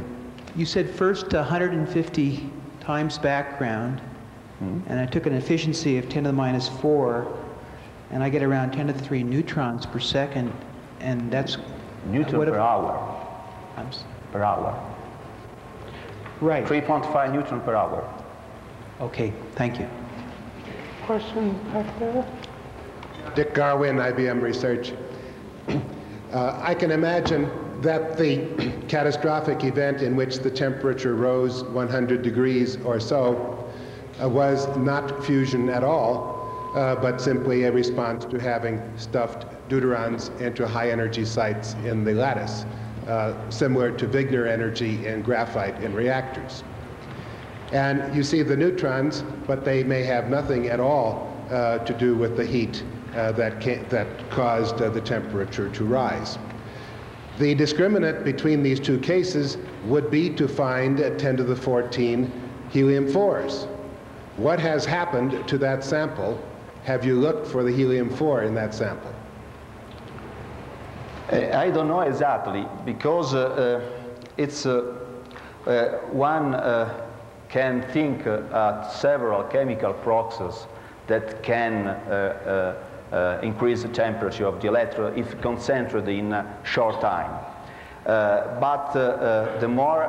You said first 150 times background, and I took an efficiency of 10 to the minus 4, and I get around 10 to the 3 neutrons per second, and that's... Newton per hour. Per hour. Right. 3.5 Newton per hour. Okay, thank you. Question back there? Dick Garwin, IBM Research. I can imagine that the catastrophic event in which the temperature rose 100 degrees or so was not fusion at all, but simply a response to having stuffed deuterons into high energy sites in the lattice, similar to Wigner energy in graphite in reactors. And you see the neutrons, but they may have nothing at all to do with the heat that caused the temperature to rise. The discriminant between these two cases would be to find 10 to the 14 helium-4s. What has happened to that sample? Have you looked for the helium-4 in that sample? I don't know exactly, because it's one can think at several chemical processes that can increase the temperature of the electrode if concentrated in a short time. But the more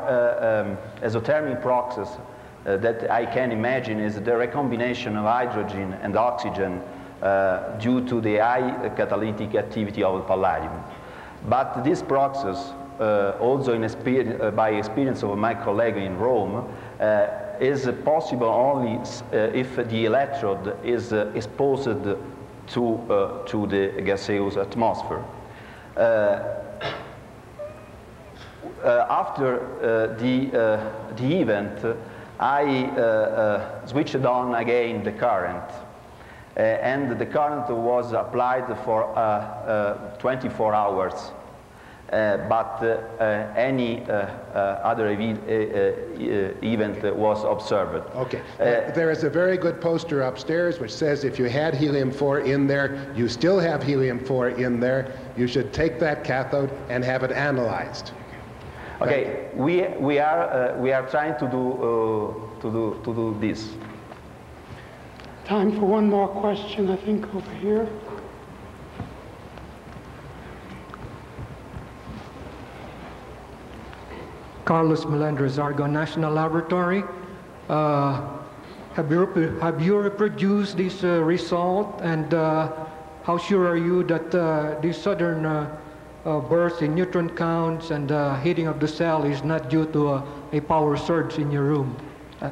exothermic process that I can imagine is the recombination of hydrogen and oxygen due to the high catalytic activity of palladium. But this process, also by experience of my colleague in Rome, is possible only if the electrode is exposed to the gaseous atmosphere. After the event, I switched on again the current. And the current was applied for 24 hours. But any other event was observed. Okay. There is a very good poster upstairs which says if you had helium-4 in there, you still have helium-4 in there, you should take that cathode and have it analyzed. Okay, we are trying to do this. Time for one more question, I think, over here. Carlos Melendres, Argonne National Laboratory. Have you reproduced this result, and how sure are you that the sudden burst in neutron counts and heating of the cell is not due to a power surge in your room?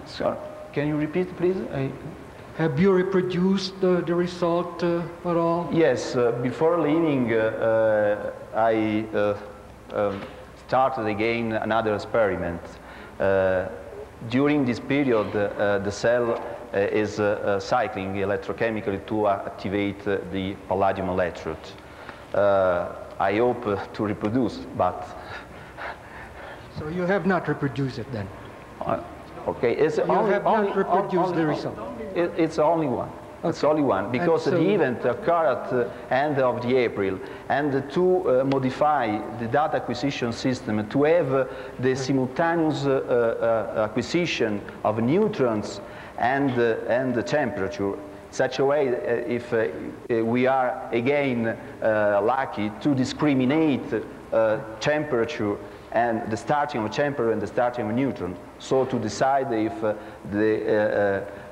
Sorry. Can you repeat, please? Have you reproduced the result at all? Yes. Before leaving, I started again another experiment. During this period, the cell is cycling electrochemically to activate the palladium electrode. I hope to reproduce, but... So you have not reproduced it then? Okay, it's only the result. It's only one. Okay. It's only one, because the event occurred at the end of the April, and to modify the data acquisition system, to have the simultaneous acquisition of neutrons and the temperature, such a way if we are again lucky to discriminate temperature and the starting of temperature and the starting of neutron, so to decide if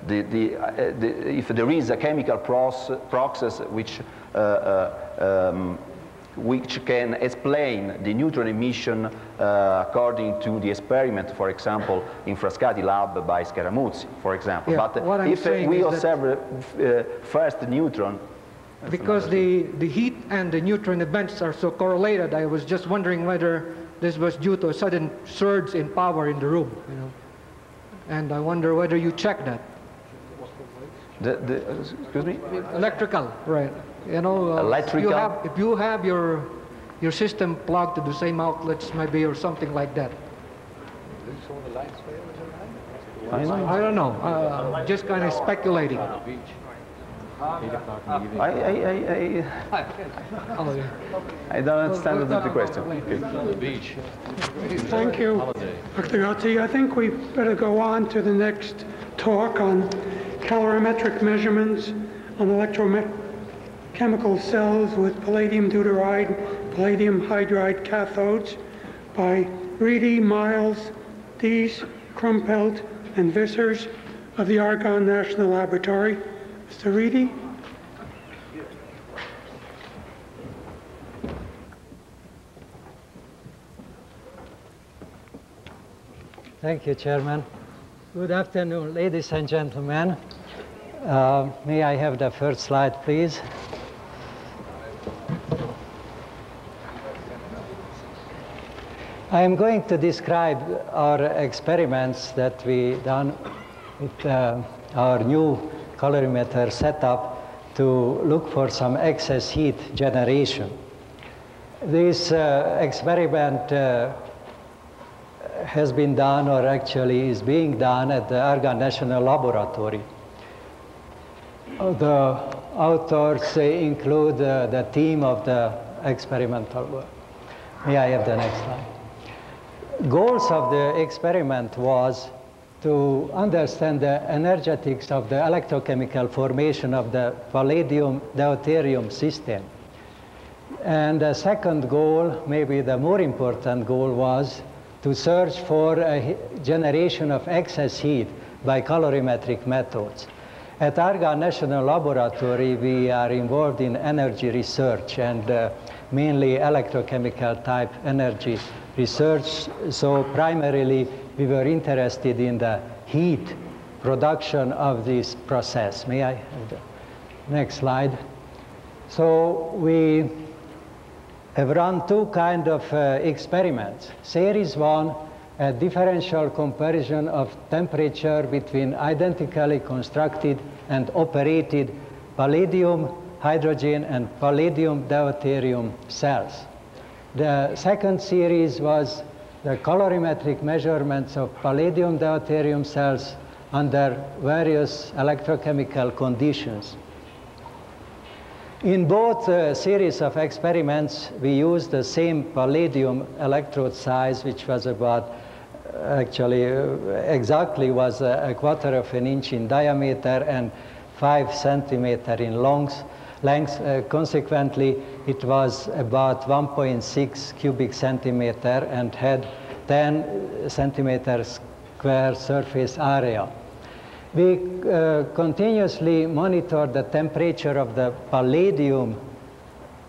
if there is a chemical process which can explain the neutron emission according to the experiment, for example, in Frascati lab by Scaramuzzi, for example. Yeah, but if we observe first neutron, because the heat and the neutron events are so correlated, I was just wondering whether this was due to a sudden surge in power in the room, you know. And I wonder whether you checked that. Excuse me? Electrical, right. You know, electrical? If you have your system plugged to the same outlets, maybe, or something like that. I don't know. Just kind of speculating. I don't understand the question. Okay. Thank you, Dr. Gozzi. I think we better go on to the next talk on calorimetric measurements on electrochemical cells with palladium deuteride, palladium hydride cathodes by Reedy, Miles, Dees, Krumpelt, and Vissers of the Argonne National Laboratory. Mr. Reedy? Thank you, Chairman. Good afternoon, ladies and gentlemen. May I have the first slide, please? I am going to describe our experiments that we done with our new colorimeter setup to look for some excess heat generation. This experiment has been done, or actually is being done, at the Argonne National Laboratory. The authors include the team of the experimental work. May I have the next slide? Goals of the experiment was to understand the energetics of the electrochemical formation of the palladium deuterium system. And the second goal, maybe the more important goal, was to search for a generation of excess heat by calorimetric methods. At Argonne National Laboratory, we are involved in energy research and mainly electrochemical type energy research. So primarily, we were interested in the heat production of this process. May I have the next slide? So we have run two kinds of experiments. Series 1, a differential comparison of temperature between identically constructed and operated palladium, hydrogen, and palladium deuterium cells. The second series was the colorimetric measurements of palladium deuterium cells under various electrochemical conditions. In both series of experiments, we used the same palladium electrode size, which was about, exactly was a 1/4 inch in diameter and 5 centimeters in length. Consequently, it was about 1.6 cubic centimeter and had 10 centimeters square surface area. We continuously monitored the temperature of the palladium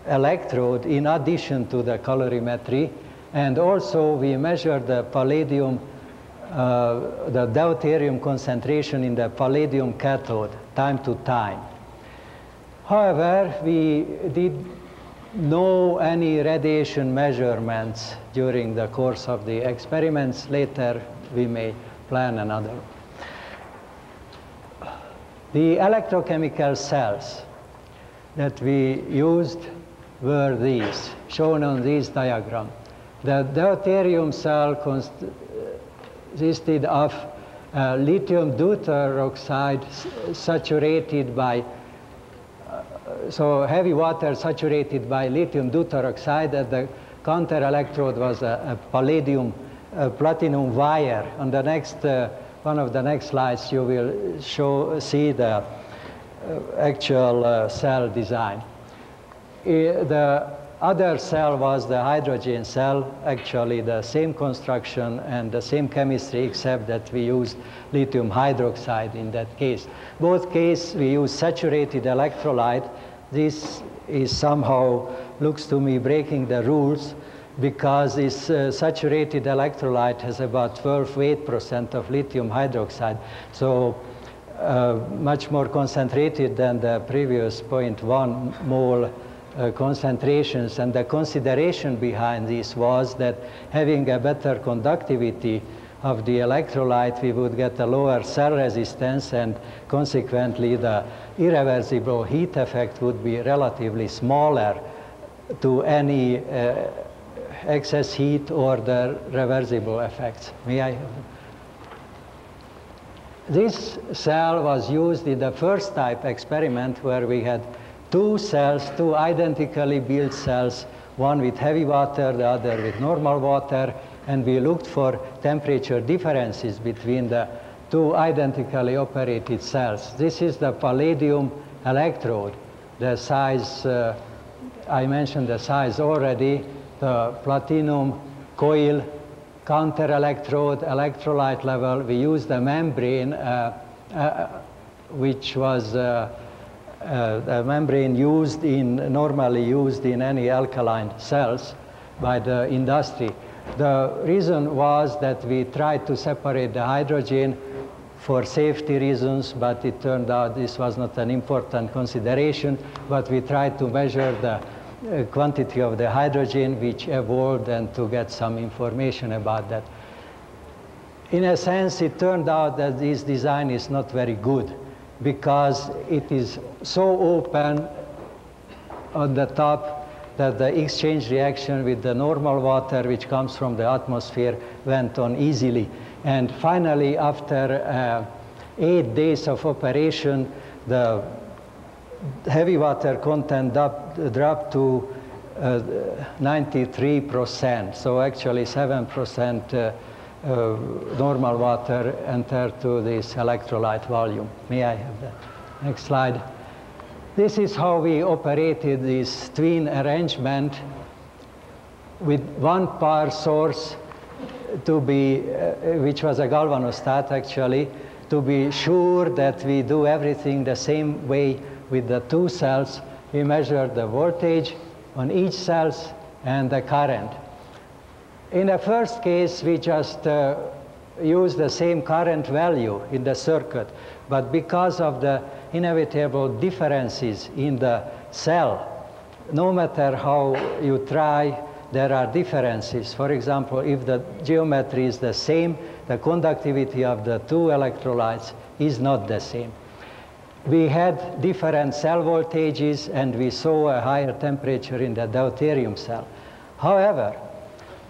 electrode in addition to the colorimetry, and also we measured the palladium, the deuterium concentration in the palladium cathode time to time. However, we did no any radiation measurements during the course of the experiments. Later, we may plan another. The electrochemical cells that we used were these, shown on this diagram. The deuterium cell consisted of lithium deuteroxide saturated by, so heavy water saturated by lithium deuteroxide, and the counter electrode was a palladium platinum wire. On the next one of the next slides, you will see the actual cell design. The other cell was the hydrogen cell, actually the same construction and the same chemistry, except that we used lithium hydroxide in that case. Both cases, we use saturated electrolyte. This is somehow, looks to me, breaking the rules, because this saturated electrolyte has about 12% of lithium hydroxide, so much more concentrated than the previous 0.1 mole concentrations. And the consideration behind this was that having a better conductivity of the electrolyte, we would get a lower cell resistance, and consequently the irreversible heat effect would be relatively smaller to any excess heat or the reversible effects. May I? This cell was used in the first type experiment, where we had two cells, two identically built cells, one with heavy water, the other with normal water, and we looked for temperature differences between the two identically operated cells. This is the palladium electrode. The size, I mentioned the size already. The platinum coil, counter electrode, electrolyte level. We used the membrane, which was a membrane normally used in any alkaline cells by the industry. The reason was that we tried to separate the hydrogen for safety reasons, but it turned out this was not an important consideration, but we tried to measure the quantity of the hydrogen which evolved and to get some information about that. In a sense, it turned out that this design is not very good, because it is so open on the top that the exchange reaction with the normal water which comes from the atmosphere went on easily. And finally, after 8 days of operation, the heavy water content dropped to 93%. So actually 7% normal water entered to this electrolyte volume. May I have that? Next slide. This is how we operated this twin arrangement with one power source to be, which was a galvanostat actually, to be sure that we do everything the same way with the two cells. We measured the voltage on each cells and the current. In the first case, we just use the same current value in the circuit, but because of the inevitable differences in the cell, no matter how you try, there are differences. For example, if the geometry is the same, the conductivity of the two electrolytes is not the same. We had different cell voltages, and we saw a higher temperature in the deuterium cell. However,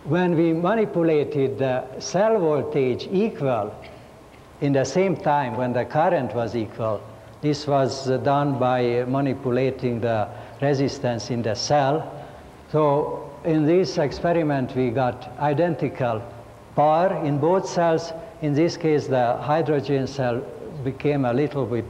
when we manipulated the cell voltage equal in the same time when the current was equal, this was done by manipulating the resistance in the cell. So in this experiment, we got identical power in both cells. In this case, the hydrogen cell became a little bit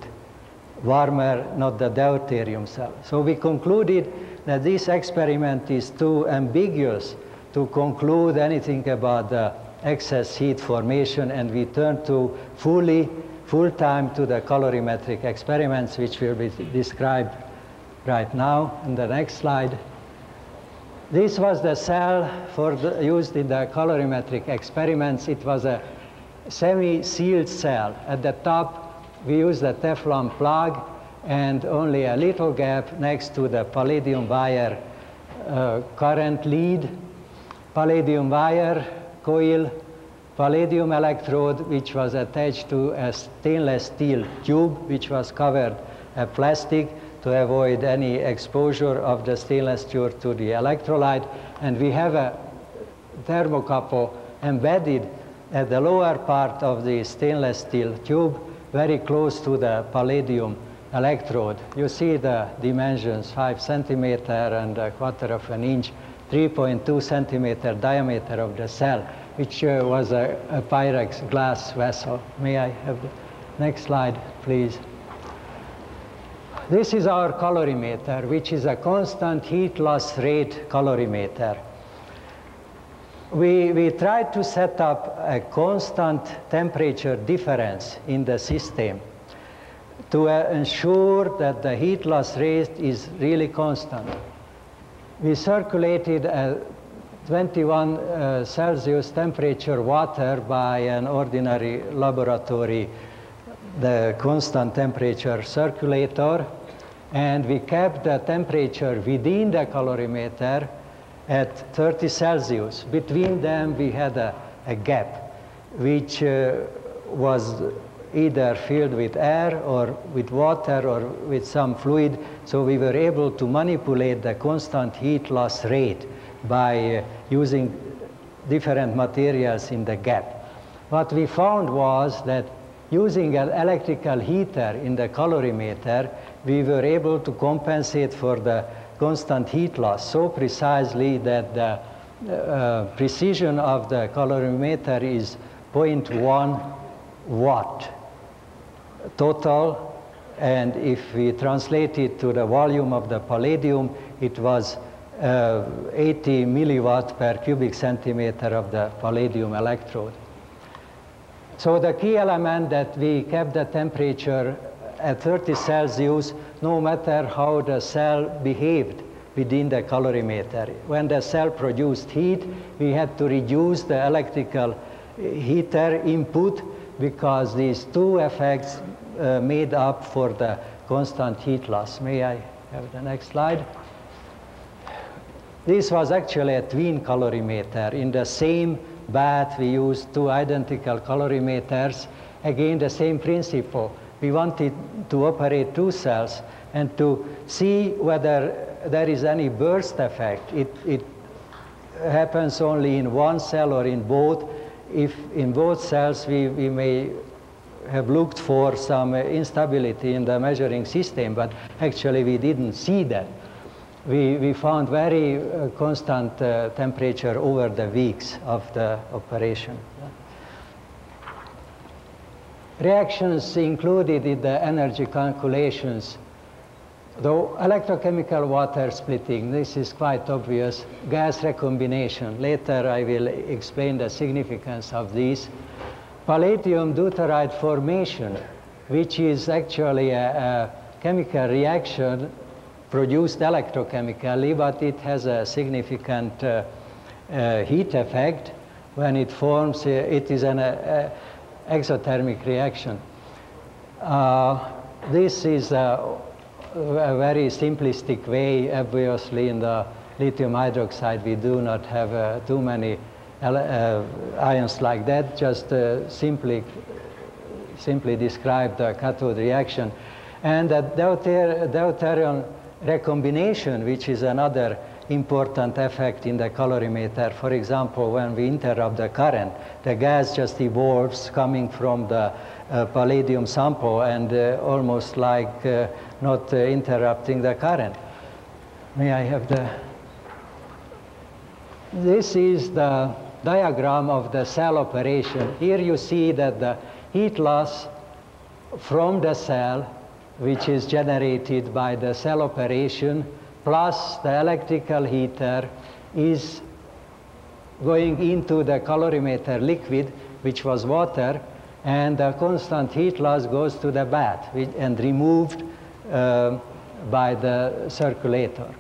warmer, not the deuterium cell. So we concluded that this experiment is too ambiguous to conclude anything about the excess heat formation, and we turned to full-time to the colorimetric experiments, which will be described right now in the next slide. This was the cell used in the colorimetric experiments. It was a semi-sealed cell. At the top, we used a Teflon plug and only a little gap next to the palladium wire current lead, palladium wire coil, palladium electrode, which was attached to a stainless steel tube, which was covered in plastic to avoid any exposure of the stainless tube to the electrolyte. And we have a thermocouple embedded at the lower part of the stainless steel tube, very close to the palladium electrode. You see the dimensions, 5 centimeter and a quarter of an inch, 3.2 centimeter diameter of the cell, which was a Pyrex glass vessel. May I have the next slide, please? This is our colorimeter, which is a constant heat loss rate colorimeter. We tried to set up a constant temperature difference in the system to ensure that the heat loss rate is really constant. We circulated a 21 Celsius temperature water by an ordinary laboratory, the constant temperature circulator, and we kept the temperature within the colorimeter at 30 Celsius. Between them, we had a gap, which was either filled with air or with water or with some fluid. So we were able to manipulate the constant heat loss rate by using different materials in the gap. What we found was that using an electrical heater in the colorimeter, we were able to compensate for the constant heat loss so precisely that the precision of the colorimeter is 0.1 watt total, and if we translate it to the volume of the palladium, it was 80 milliwatt per cubic centimeter of the palladium electrode. So the key element that we kept the temperature at 30 Celsius, no matter how the cell behaved within the colorimeter. When the cell produced heat, we had to reduce the electrical heater input because these two effects made up for the constant heat loss. May I have the next slide? This was actually a twin colorimeter. In the same bath, we used two identical colorimeters. Again, the same principle. We wanted to operate two cells and to see whether there is any burst effect. It happens only in one cell or in both. If in both cells we may have looked for some instability in the measuring system, but actually we didn't see that. We found very constant temperature over the weeks of the operation. Reactions included in the energy calculations, though electrochemical water splitting, this is quite obvious, gas recombination, later I will explain the significance of these. Palladium deuteride formation, which is actually a chemical reaction produced electrochemically, but it has a significant heat effect. when it forms, it is an exothermic reaction. This is a very simplistic way. Obviously, in the lithium hydroxide, we do not have too many ions like that. Just simply describe the cathode reaction. And the deuterium recombination, which is another important effect in the colorimeter. For example, when we interrupt the current, the gas just evolves coming from the palladium sample and almost like not interrupting the current. May I have the... This is the diagram of the cell operation. Here you see that the heat loss from the cell, which is generated by the cell operation, plus the electrical heater, is going into the colorimeter liquid, which was water, and the constant heat loss goes to the bath and removed by the circulator.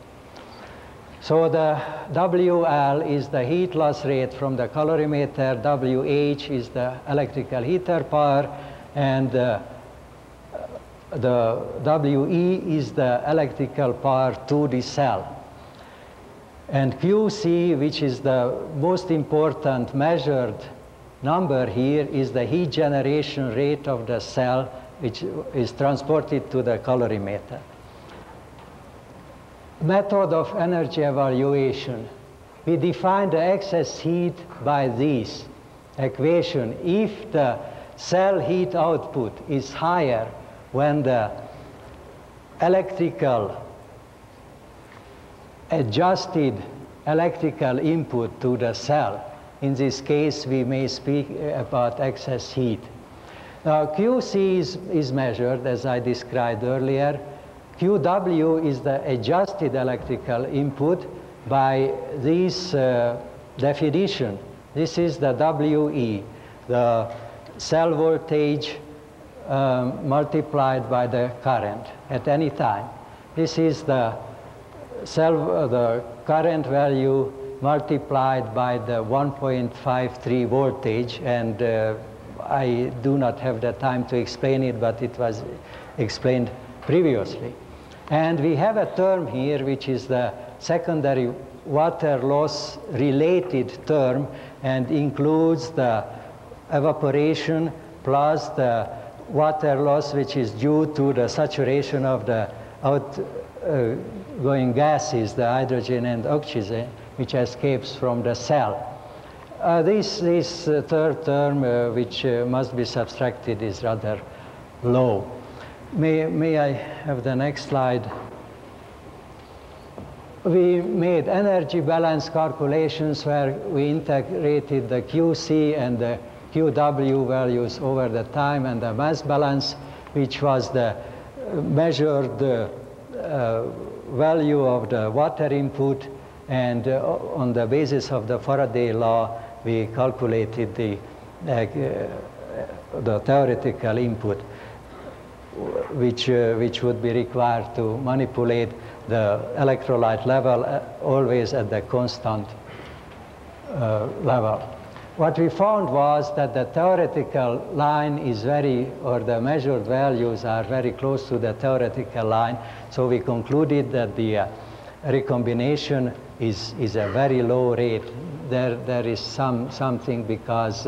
So the WL is the heat loss rate from the colorimeter, WH is the electrical heater power, and the WE is the electrical power to the cell. And QC, which is the most important measured number here, is the heat generation rate of the cell, which is transported to the colorimeter. Method of energy evaluation. We define the excess heat by this equation. If the cell heat output is higher when the adjusted electrical input to the cell, in this case we may speak about excess heat. Now QC is measured as I described earlier. QW is the adjusted electrical input by this definition. This is the WE, the cell voltage multiplied by the current at any time. This is the current value multiplied by the 1.53 voltage, and I do not have the time to explain it, but it was explained previously. And we have a term here which is the secondary water loss related term, and includes the evaporation plus the water loss which is due to the saturation of the outgoing gases, the hydrogen and oxygen, which escapes from the cell. This third term, which must be subtracted, is rather low. May I have the next slide? We made energy balance calculations where we integrated the QC and the QW values over the time, and the mass balance, which was the measured value of the water input, and on the basis of the Faraday law, we calculated the theoretical input, which would be required to manipulate the electrolyte level always at the constant level. What we found was that the theoretical line is or the measured values are very close to the theoretical line, so we concluded that the recombination is a very low rate. There is something because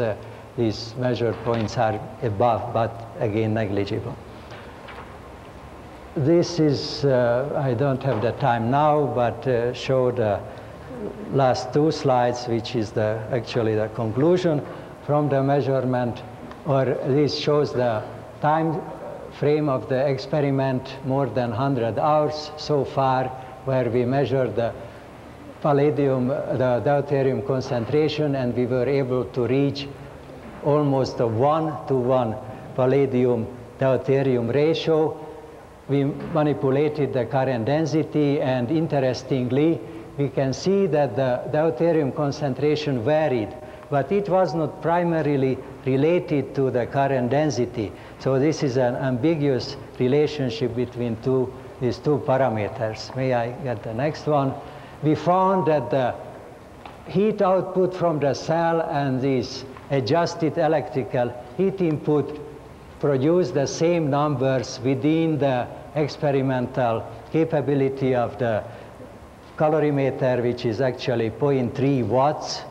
these measured points are above, but again negligible. This is, I don't have the time now, but show the last two slides, which is actually the conclusion from the measurement, or this shows the time frame of the experiment, more than 100 hours so far, where we measured the the deuterium concentration, and we were able to reach almost a 1-to-1 palladium-deuterium ratio. We manipulated the current density, and interestingly, we can see that the deuterium concentration varied, but it was not primarily related to the current density. So this is an ambiguous relationship between these two parameters. May I get the next one? We found that the heat output from the cell and this adjusted electrical heat input produce the same numbers within the experimental capability of the calorimeter, which is actually 0.3 watts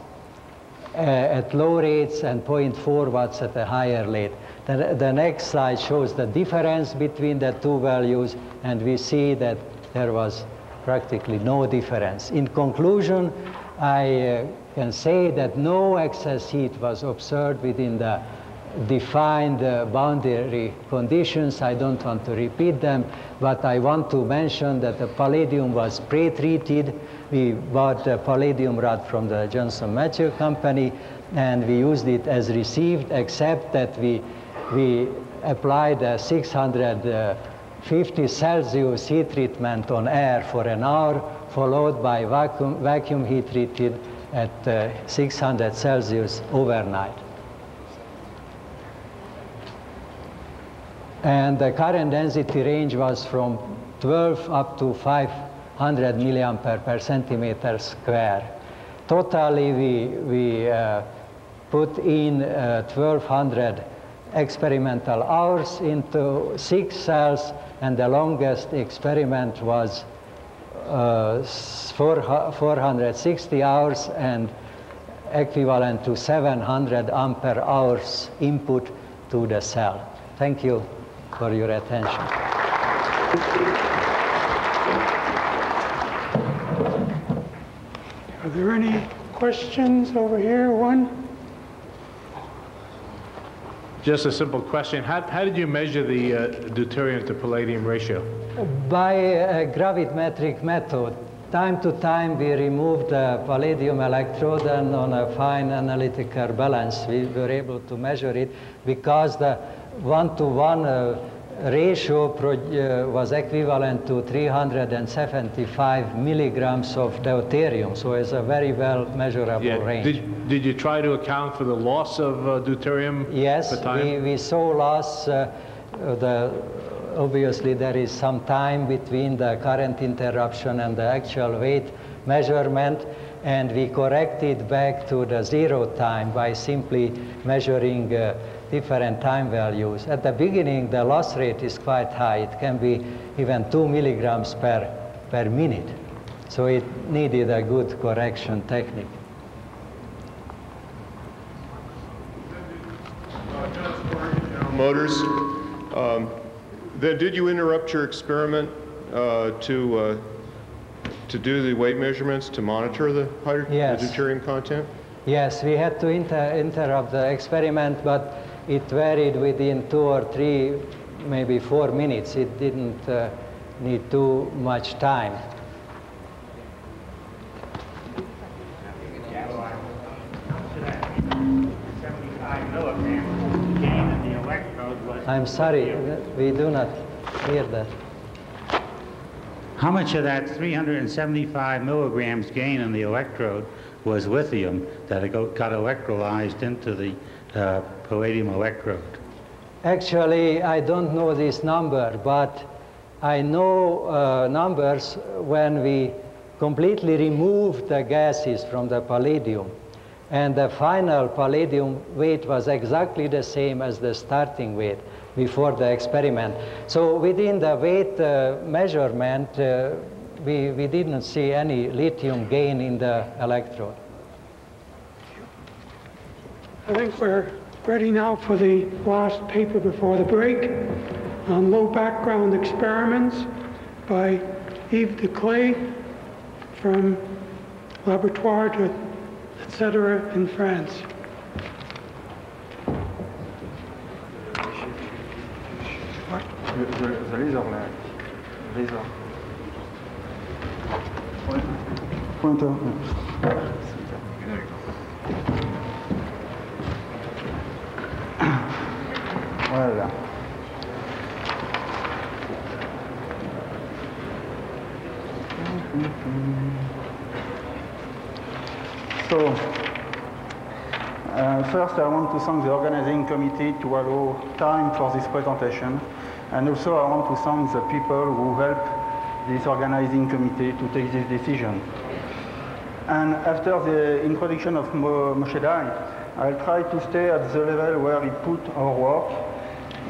at low rates and 0.4 watts at a higher rate. The next slide shows the difference between the two values, and we see that there was practically no difference. In conclusion, I can say that no excess heat was observed within the defined boundary conditions. I don't want to repeat them, but I want to mention that the palladium was pre-treated. We bought the palladium rod from the Johnson Matthey company, and we used it as received, except that we applied a 650 Celsius heat treatment on air for an hour, followed by vacuum heat treated at 600 Celsius overnight. And the current density range was from 12 up to 500 milliampere per centimeter square. Totally, we put in 1,200 experimental hours into 6 cells, and the longest experiment was 460 hours and equivalent to 700 ampere hours input to the cell. Thank you for your attention. Are there any questions over here? One? Just a simple question. How did you measure the deuterium to palladium ratio? By a gravimetric method. Time to time, we removed the palladium electrode, and on a fine analytical balance, we were able to measure it because the 1-to-1 ratio was equivalent to 375 milligrams of deuterium, so it's a very well measurable range. Did you try to account for the loss of deuterium? Yes, per time? we saw loss. Obviously, there is some time between the current interruption and the actual weight measurement, and we corrected back to the 0 time by simply measuring different time values. At the beginning, the loss rate is quite high. It can be even 2 milligrams per minute. So it needed a good correction technique. Motors. Then did you interrupt your experiment to do the weight measurements to monitor the deuterium content? Yes, we had to interrupt the experiment, but it varied within 2 or 3, maybe 4 minutes. It didn't need too much time. I'm sorry, we do not hear that. How much of that 375 milligrams gain in the electrode was lithium that got electrolyzed into the palladium electrode? Actually, I don't know this number, but I know numbers when we completely removed the gases from the palladium. And the final palladium weight was exactly the same as the starting weight before the experiment. So within the weight measurement, we didn't see any lithium gain in the electrode. I think we're ready now for the last paper before the break on low background experiments by Yves Declay from Laboratoire de etc. in France. The laser light. Laser. Pointer. Voilà. So, first I want to thank the organizing committee to allow time for this presentation. And also I want to thank the people who helped this organizing committee to take this decision. And after the introduction of Moshe Dai, I'll try to stay at the level where we put our work.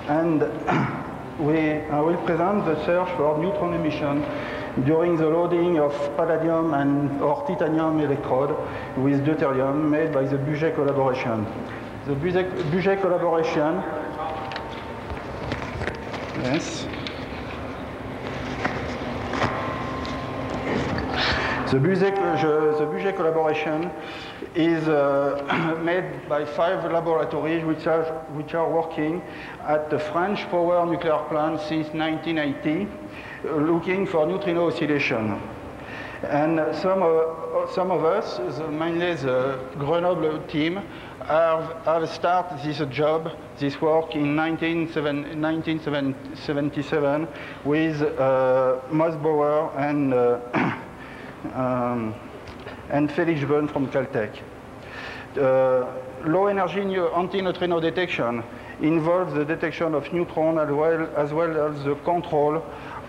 And I will present the search for neutron emission during the loading of palladium or titanium electrode with deuterium made by the Buget collaboration. The Buget collaboration, yes. The Buget collaboration is made by 5 laboratories which are working at the French power nuclear plant since 1980, looking for neutrino oscillation. And some of us, mainly the Grenoble team, have started this job, this work in 1977 with Mosbauer and Felix Böhn from Caltech. Low energy antineutrino detection involves the detection of neutrons as well as the control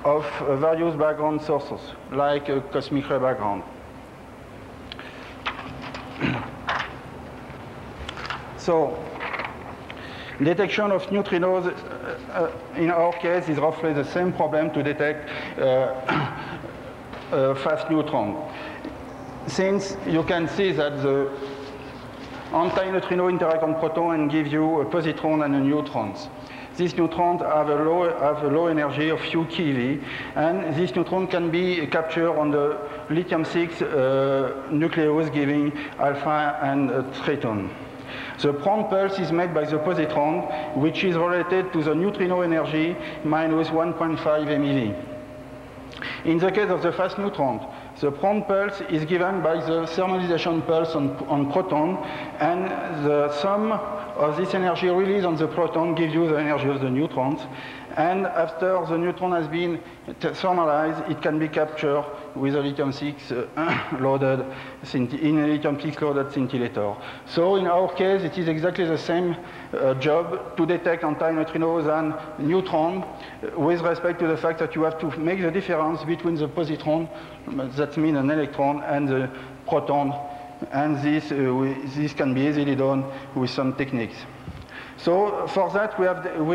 of various background sources, like a cosmic ray background. So, detection of neutrinos, in our case, is roughly the same problem to detect fast neutron. Since you can see that the antineutrino interact on proton and give you a positron and a neutrons. These neutrons have a low energy of few keV, and this neutron can be captured on the lithium-6 nucleus giving alpha and triton. The prompt pulse is made by the positron, which is related to the neutrino energy minus 1.5 MeV. In the case of the fast neutron, the prompt pulse is given by the thermalization pulse on proton, and the sum of this energy released on the proton gives you the energy of the neutrons. And after the neutron has been thermalized, it can be captured with a lithium-6 loaded scintillator. So in our case, it is exactly the same job to detect antineutrinos and neutrons with respect to the fact that you have to make the difference between the positron, that means an electron, and the proton. And this can be easily done with some techniques. So for that, we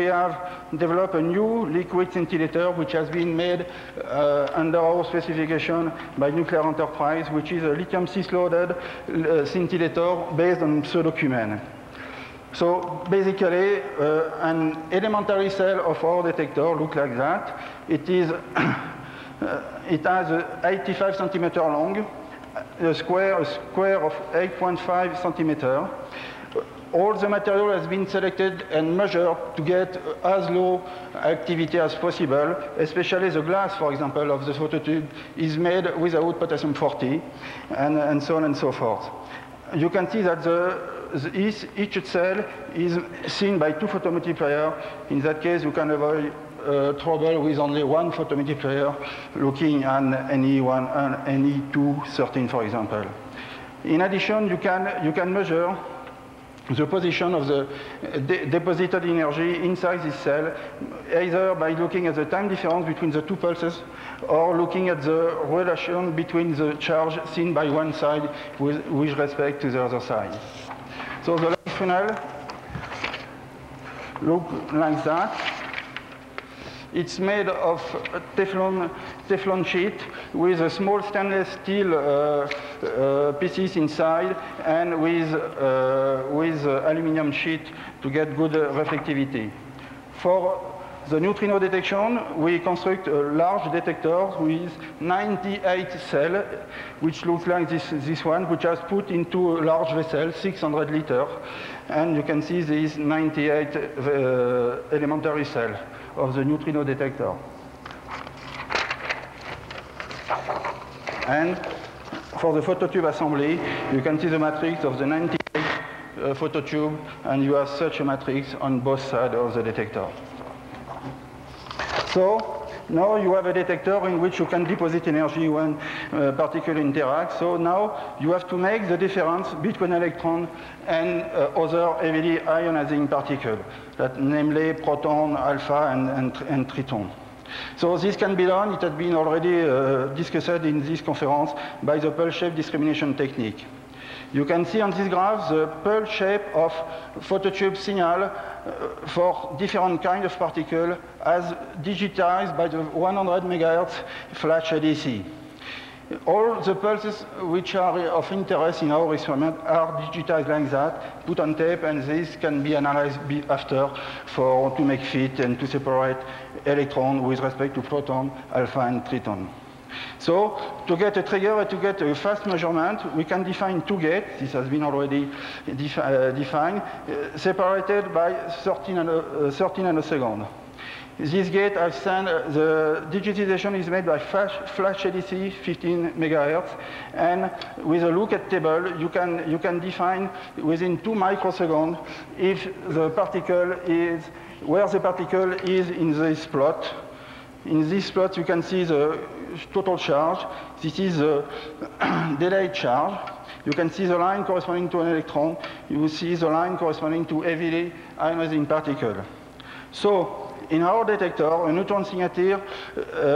have developed a new liquid scintillator which has been made under our specification by Nuclear Enterprise, which is a lithium-6 loaded scintillator based on pseudocumen. So basically, an elementary cell of our detector looks like that. It has 85 centimeter long, a square of 8.5 centimeter. All the material has been selected and measured to get as low activity as possible, especially the glass, for example, of the phototube is made without potassium-40, and so on and so forth. You can see that each cell is seen by 2 photomultipliers. In that case, you can avoid trouble with only 1 photomultiplier looking at any 213, for example. In addition, you can measure the position of the deposited energy inside this cell, either by looking at the time difference between the 2 pulses or looking at the relation between the charge seen by one side with respect to the other side. So the light funnel looks like that. It's made of Teflon sheet with a small stainless steel pieces inside and with aluminum sheet to get good reflectivity. For the neutrino detection, we construct a large detector with 98 cells, which looks like this one, which has put into a large vessel, 600 liters. And you can see these 98 elementary cells of the neutrino detector. And for the phototube assembly, you can see the matrix of the 98 phototube, and you have such a matrix on both sides of the detector. So now you have a detector in which you can deposit energy when particles interact. So now you have to make the difference between electron and other heavily ionizing particles, namely proton, alpha, and triton. So this can be done. It has been already discussed in this conference by the pulse shape discrimination technique. You can see on this graph the pulse shape of phototube signal for different kinds of particles as digitized by the 100 MHz flash ADC. All the pulses which are of interest in our experiment are digitized like that, put on tape, and this can be analyzed after to make fit and to separate electron with respect to proton, alpha, and triton. So to get a trigger and to get a fast measurement, we can define two gates. This has been already defined, separated by 13 nanoseconds. This gate, I've sent, the digitization is made by flash ADC, 15 MHz, and with a lookup table, you can define within 2 microseconds if the particle is, where the particle is in this plot. In this plot, you can see the total charge. This is the delayed charge. You can see the line corresponding to an electron. You see the line corresponding to heavily ionizing particle. So, in our detector, a neutron signature,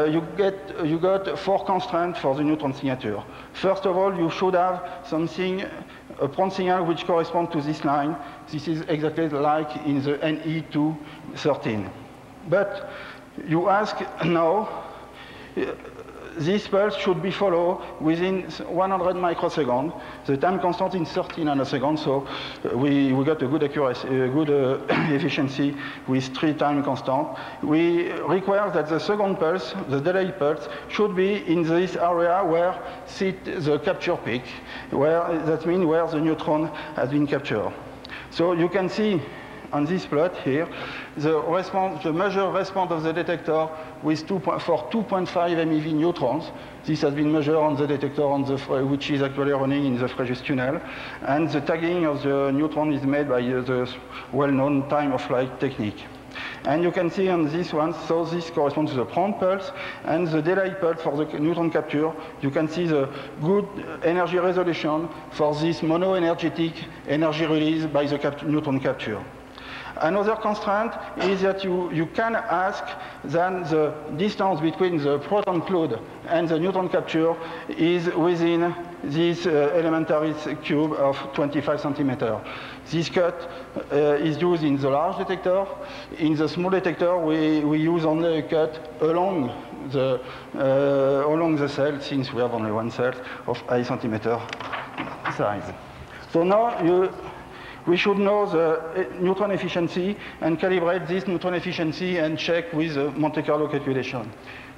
you got 4 constraints for the neutron signature. First of all, you should have something, a prompt signal which corresponds to this line. This is exactly like in the NE213. But you ask now, this pulse should be followed within 100 microseconds. The time constant is 30 nanoseconds, so we got a good accuracy, a good efficiency with 3 time constant. We require that the second pulse, the delay pulse, should be in this area where sits the capture peak, that means where the neutron has been captured. So you can see on this plot here, the measured response of the detector with for 2.5 MeV neutrons. This has been measured on the detector which is actually running in the Fréjus tunnel. And the tagging of the neutron is made by the well-known time-of-flight technique. And you can see on this one, so this corresponds to the prompt pulse, and the delay pulse for the neutron capture. You can see the good energy resolution for this mono-energetic energy release by the neutron capture. Another constraint is that you can ask that the distance between the proton cloud and the neutron capture is within this elementary cube of 25 centimeters. This cut is used in the large detector. In the small detector, we use only a cut along the cell, since we have only one cell of 8 centimeter size. So now we should know the neutron efficiency and calibrate this neutron efficiency and check with the Monte Carlo calculation.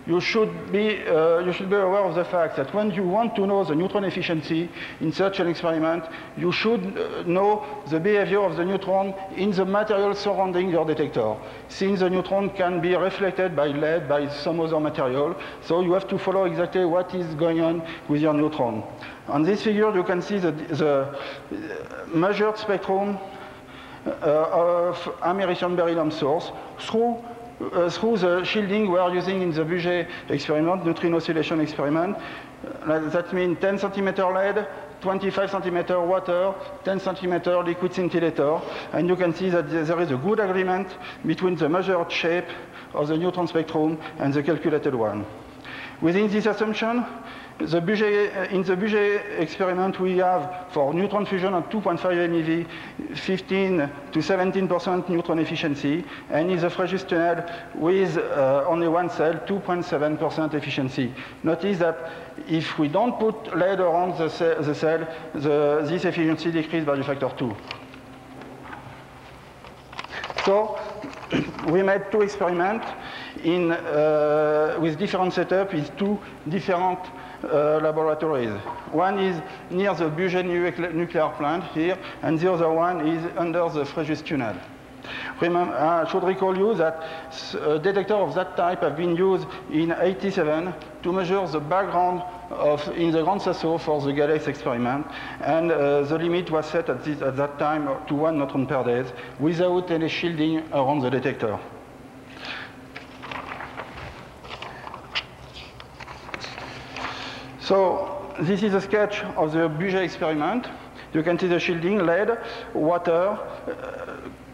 You should be aware of the fact that when you want to know the neutron efficiency in such an experiment, you should know the behavior of the neutron in the material surrounding your detector. Since the neutron can be reflected by lead, by some other material, so you have to follow exactly what is going on with your neutron. On this figure, you can see the measured spectrum of americium beryllium source through the shielding we are using in the Buget experiment, neutrino oscillation experiment. That means 10 centimeter lead, 25 centimeter water, 10 centimeter liquid scintillator. And you can see that there is a good agreement between the measured shape of the neutron spectrum and the calculated one. Within this assumption, in the Buget experiment, we have for neutron fusion at 2.5 MeV, 15 to 17% neutron efficiency, and in the Fréjus tunnel with only one cell, 2.7% efficiency. Notice that if we don't put lead around the cell, this efficiency decreases by the factor 2. So we made 2 experiments with different setups with 2 different laboratories. One is near the Buget nuclear plant here, and the other one is under the Fréjus tunnel. Remember, I should recall you that detectors of that type have been used in '87 to measure the background in the Grand Sasso for the Galax experiment, and the limit was set at that time to 1 neutron per day without any shielding around the detector. So this is a sketch of the Buget experiment. You can see the shielding, lead, water,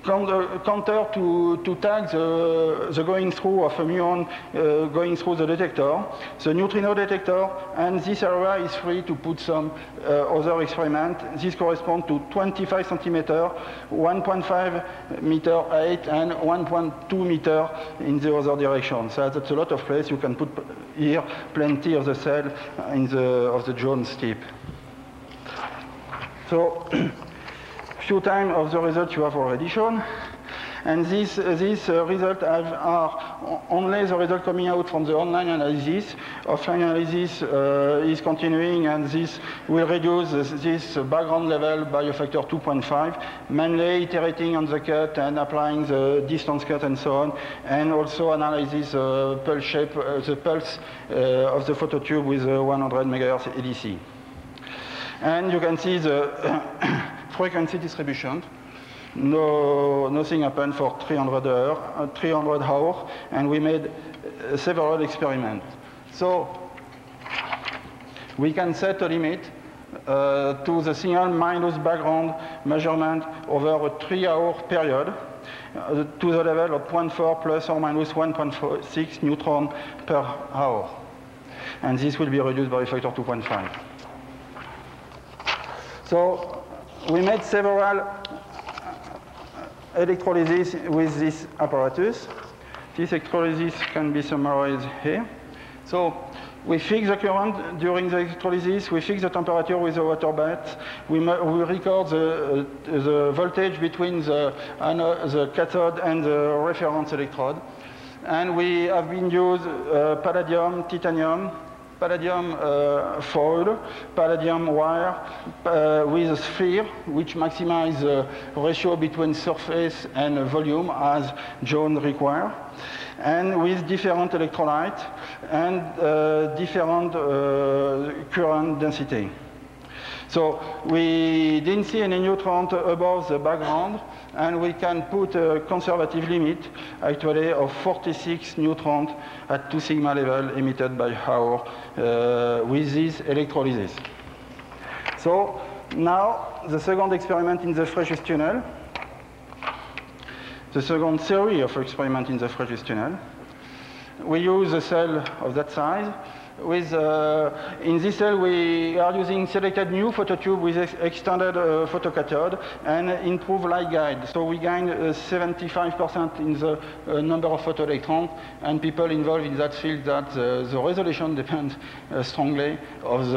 counter to tag the going through of a muon going through the detector, the neutrino detector, and this area is free to put some other experiment. This corresponds to 25 centimeter, 1.5 meter height, and 1.2 meter in the other direction. So that's a lot of place. You can put here plenty of the cell of the Jones tip. So, few times of the results you have already shown. And these results are only the result coming out from the online analysis. Offline analysis is continuing, and this will reduce this background level by a factor 2.5, mainly iterating on the cut and applying the distance cut and so on, and also analyzes the pulse shape, the pulse of the phototube with 100 MHz ADC. And you can see the frequency distribution. Nothing happened for 300 hours, and we made several experiments. So we can set a limit to the signal minus background measurement over a 3-hour period to the level of 0.4 plus or minus 1.6 neutron per hour. And this will be reduced by a factor 2.5. So we made several electrolysis with this apparatus. This electrolysis can be summarized here. So we fix the current during the electrolysis, we fix the temperature with the water bath, we record the voltage between the cathode and the reference electrode. And we have been used palladium, titanium, palladium foil, palladium wire with a sphere, which maximizes the ratio between surface and volume as Jones requires, and with different electrolytes and different current density. So we didn't see any neutron above the background, and we can put a conservative limit, actually, of 46 neutrons at 2 sigma level emitted by hour with this electrolysis. So now the second experiment in the Fréjus tunnel, the second series of experiments in the Fréjus tunnel. We use a cell of that size. In this cell, we are using selected new phototube with extended photocathode and improved light guide. So we gain 75% in the number of photoelectrons, and people involved in that field that the resolution depends strongly of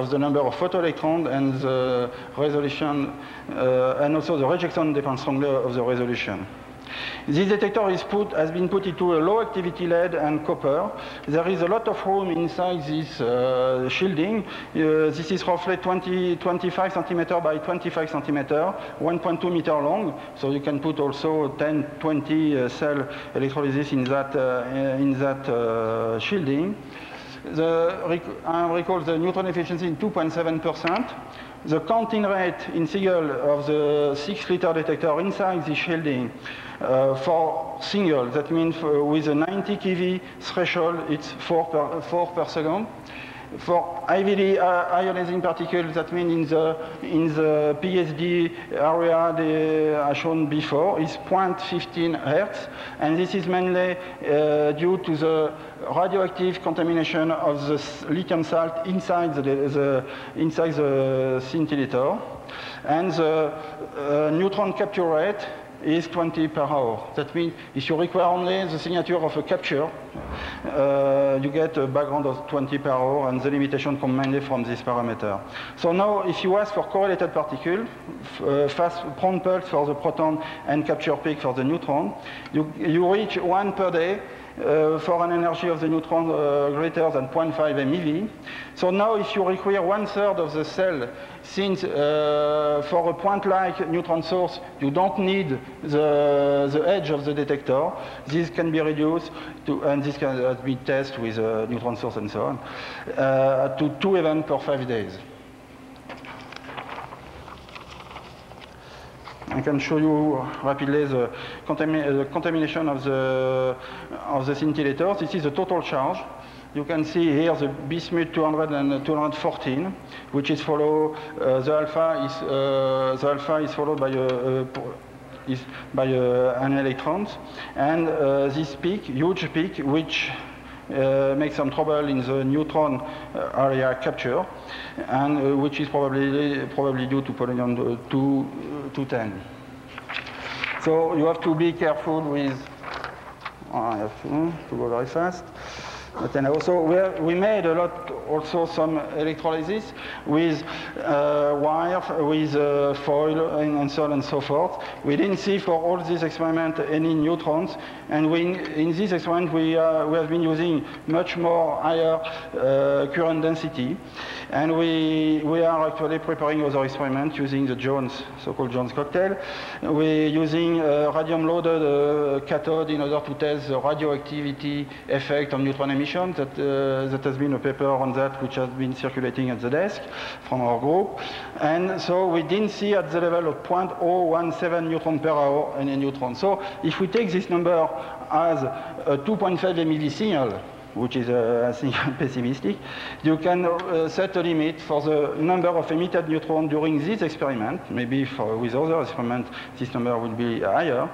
the number of photoelectrons, and the resolution and also the rejection depends strongly of the resolution. This detector has been put into a low activity lead and copper. There is a lot of room inside this shielding. This is roughly 25 centimeter by 25 centimeter, 1.2 meter long. So you can put also 10, 20 cell electrolysis in that shielding. I recall the neutron efficiency in 2.7%. The counting rate in single of the 6-liter detector inside the shielding for single, that means with a 90 keV threshold, it's 4 per second. For heavily ionizing particles, that means in the PSD area they are shown before, is 0.15 Hertz, and this is mainly due to the radioactive contamination of the lithium salt inside the scintillator, and the neutron capture rate is 20 per hour. That means if you require only the signature of a capture, you get a background of 20 per hour, and the limitation comes mainly from this parameter. So now, if you ask for correlated particle, fast prone pulse for the proton and capture peak for the neutron, you reach 1 per day for an energy of the neutron greater than 0.5 MeV. So now, if you require 1/3 of the cell, since for a point-like neutron source, you don't need the edge of the detector, this can be reduced to, and this can be tested with a neutron source and so on, to 2 events per 5 days. I can show you rapidly the contamination of the scintillators. This is the total charge. You can see here the bismuth 200 and 214, which is followed. The alpha is followed by an electron, and this peak, huge peak, which makes some trouble in the neutron area capture, and which is probably due to polonium 210. So you have to be careful with. I have to go very fast. But then also we made a lot, also some electrolysis with wire, with foil, and so on and so forth. We didn't see for all this experiment any neutrons, and in this experiment we have been using much more higher current density, and we are actually preparing other experiments using the Jones, so-called Jones cocktail. We're using radium-loaded cathode in order to test the radioactivity effect on neutron emission. That has been a paper on that which has been circulating at the desk from our group. And so we didn't see at the level of 0.017 neutron per hour any neutron. So if we take this number as a 2.5 MeV signal, which is, I think, pessimistic, you can set a limit for the number of emitted neutrons during this experiment. Maybe with other experiments, this number will be higher,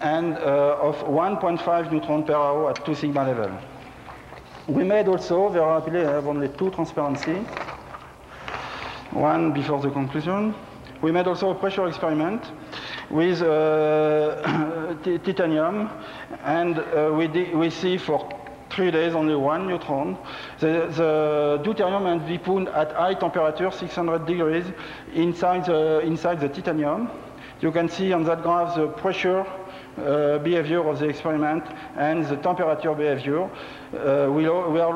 and of 1.5 neutron per hour at 2 sigma level. We made also, very rapidly, I have only two transparency, one before the conclusion. We made also a pressure experiment with titanium, and we see for 3 days only 1 neutron. The deuterium and be put at high temperature, 600 degrees, inside the titanium. You can see on that graph the pressure behavior of the experiment and the temperature behavior. We are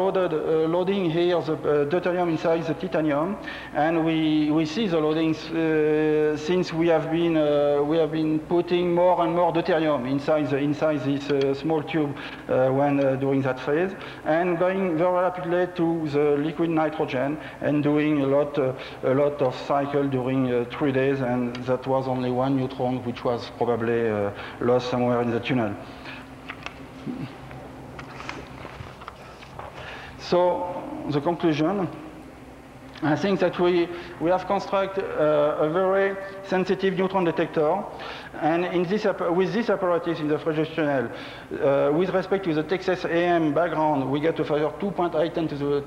loading here the deuterium inside the titanium, and we see the loadings since we have been putting more and more deuterium inside this small tube during that phase, and going very rapidly to the liquid nitrogen and doing a lot of cycle during 3 days, and that was only 1 neutron, which was probably lost somewhere in the tunnel. So the conclusion, I think that we have constructed a very sensitive neutron detector, and with this apparatus in the Fréjus tunnel, with respect to the Texas AM background, we get a factor 2.8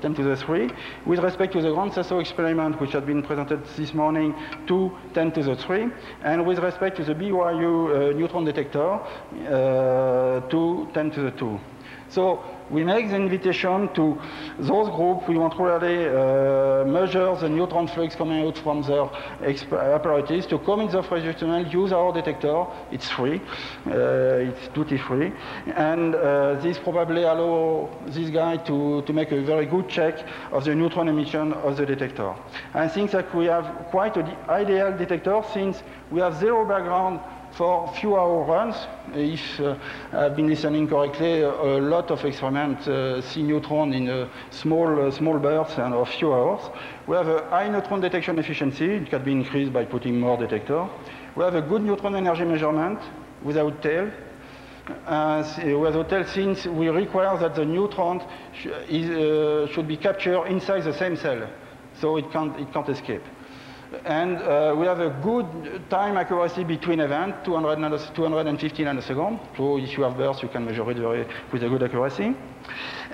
10 to the 3. With respect to the Grand Sasso experiment, which had been presented this morning, 2 10 to the 3. And with respect to the BYU neutron detector, 2 10 to the 2. So we make the invitation to those groups we want to really measure the neutron flux coming out from their apparatus to come in the Fréjus tunnel, use our detector. It's free, it's duty free, and this probably allow this guy to make a very good check of the neutron emission of the detector. I think that we have quite an ideal detector since we have zero background for few hour runs. If I've been listening correctly, a lot of experiments see neutron in small bursts and of few hours. We have a high neutron detection efficiency. It can be increased by putting more detector. We have a good neutron energy measurement without tail. Without tail, since we require that the neutron should be captured inside the same cell, so it can't escape. And we have a good time accuracy between events, 250 nanoseconds. So if you have bursts, you can measure it with a good accuracy.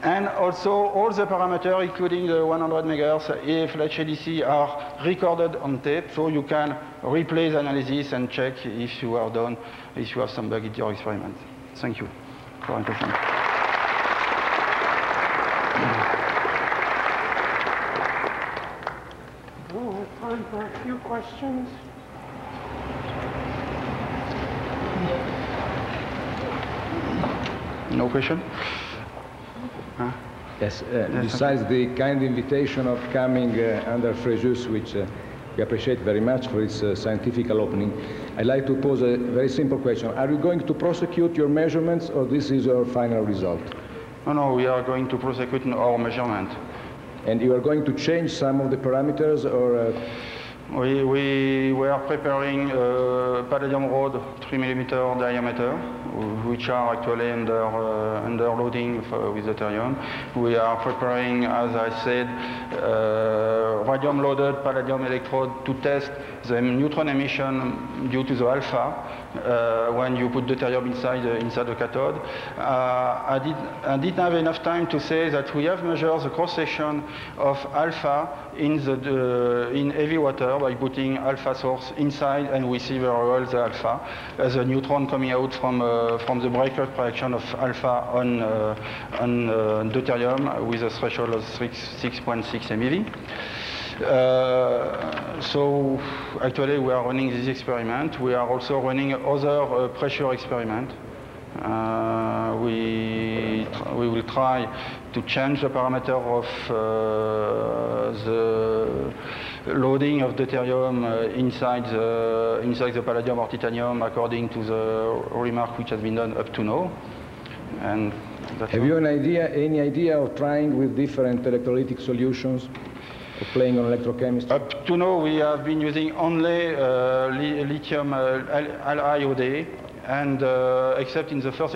And also all the parameters, including the 100 megahertz EF HADC, are recorded on tape, so you can replay the analysis and check if you are done, if you have some bug in your experiment. Thank you for your attention. Time for a few questions. No question? Yes, besides the kind invitation of coming under Fréjus, which we appreciate very much for its scientific opening, I'd like to pose a very simple question. Are you going to prosecute your measurements, or this is your final result? No, we are going to prosecute our measurement. And you are going to change some of the parameters, or? We were preparing palladium rod 3 millimeter diameter, which are actually under loading with deuterium. We are preparing, as I said, radium-loaded palladium electrode to test the neutron emission due to the alpha when you put deuterium inside the cathode. I didn't have enough time to say that we have measured the cross-section of alpha in heavy water by putting alpha source inside, and we see very well the alpha as a neutron coming out from the breakup reaction of alpha on deuterium with a threshold of 6.6 MeV. So actually we are running this experiment. We are also running other pressure experiment. We will try to change the parameter of the loading of deuterium inside the palladium or titanium according to the remark which has been done up to now. And have you any idea of trying with different electrolytic solutions? Playing on electrochemistry? Up to now, we have been using only lithium LiOD, and except in the first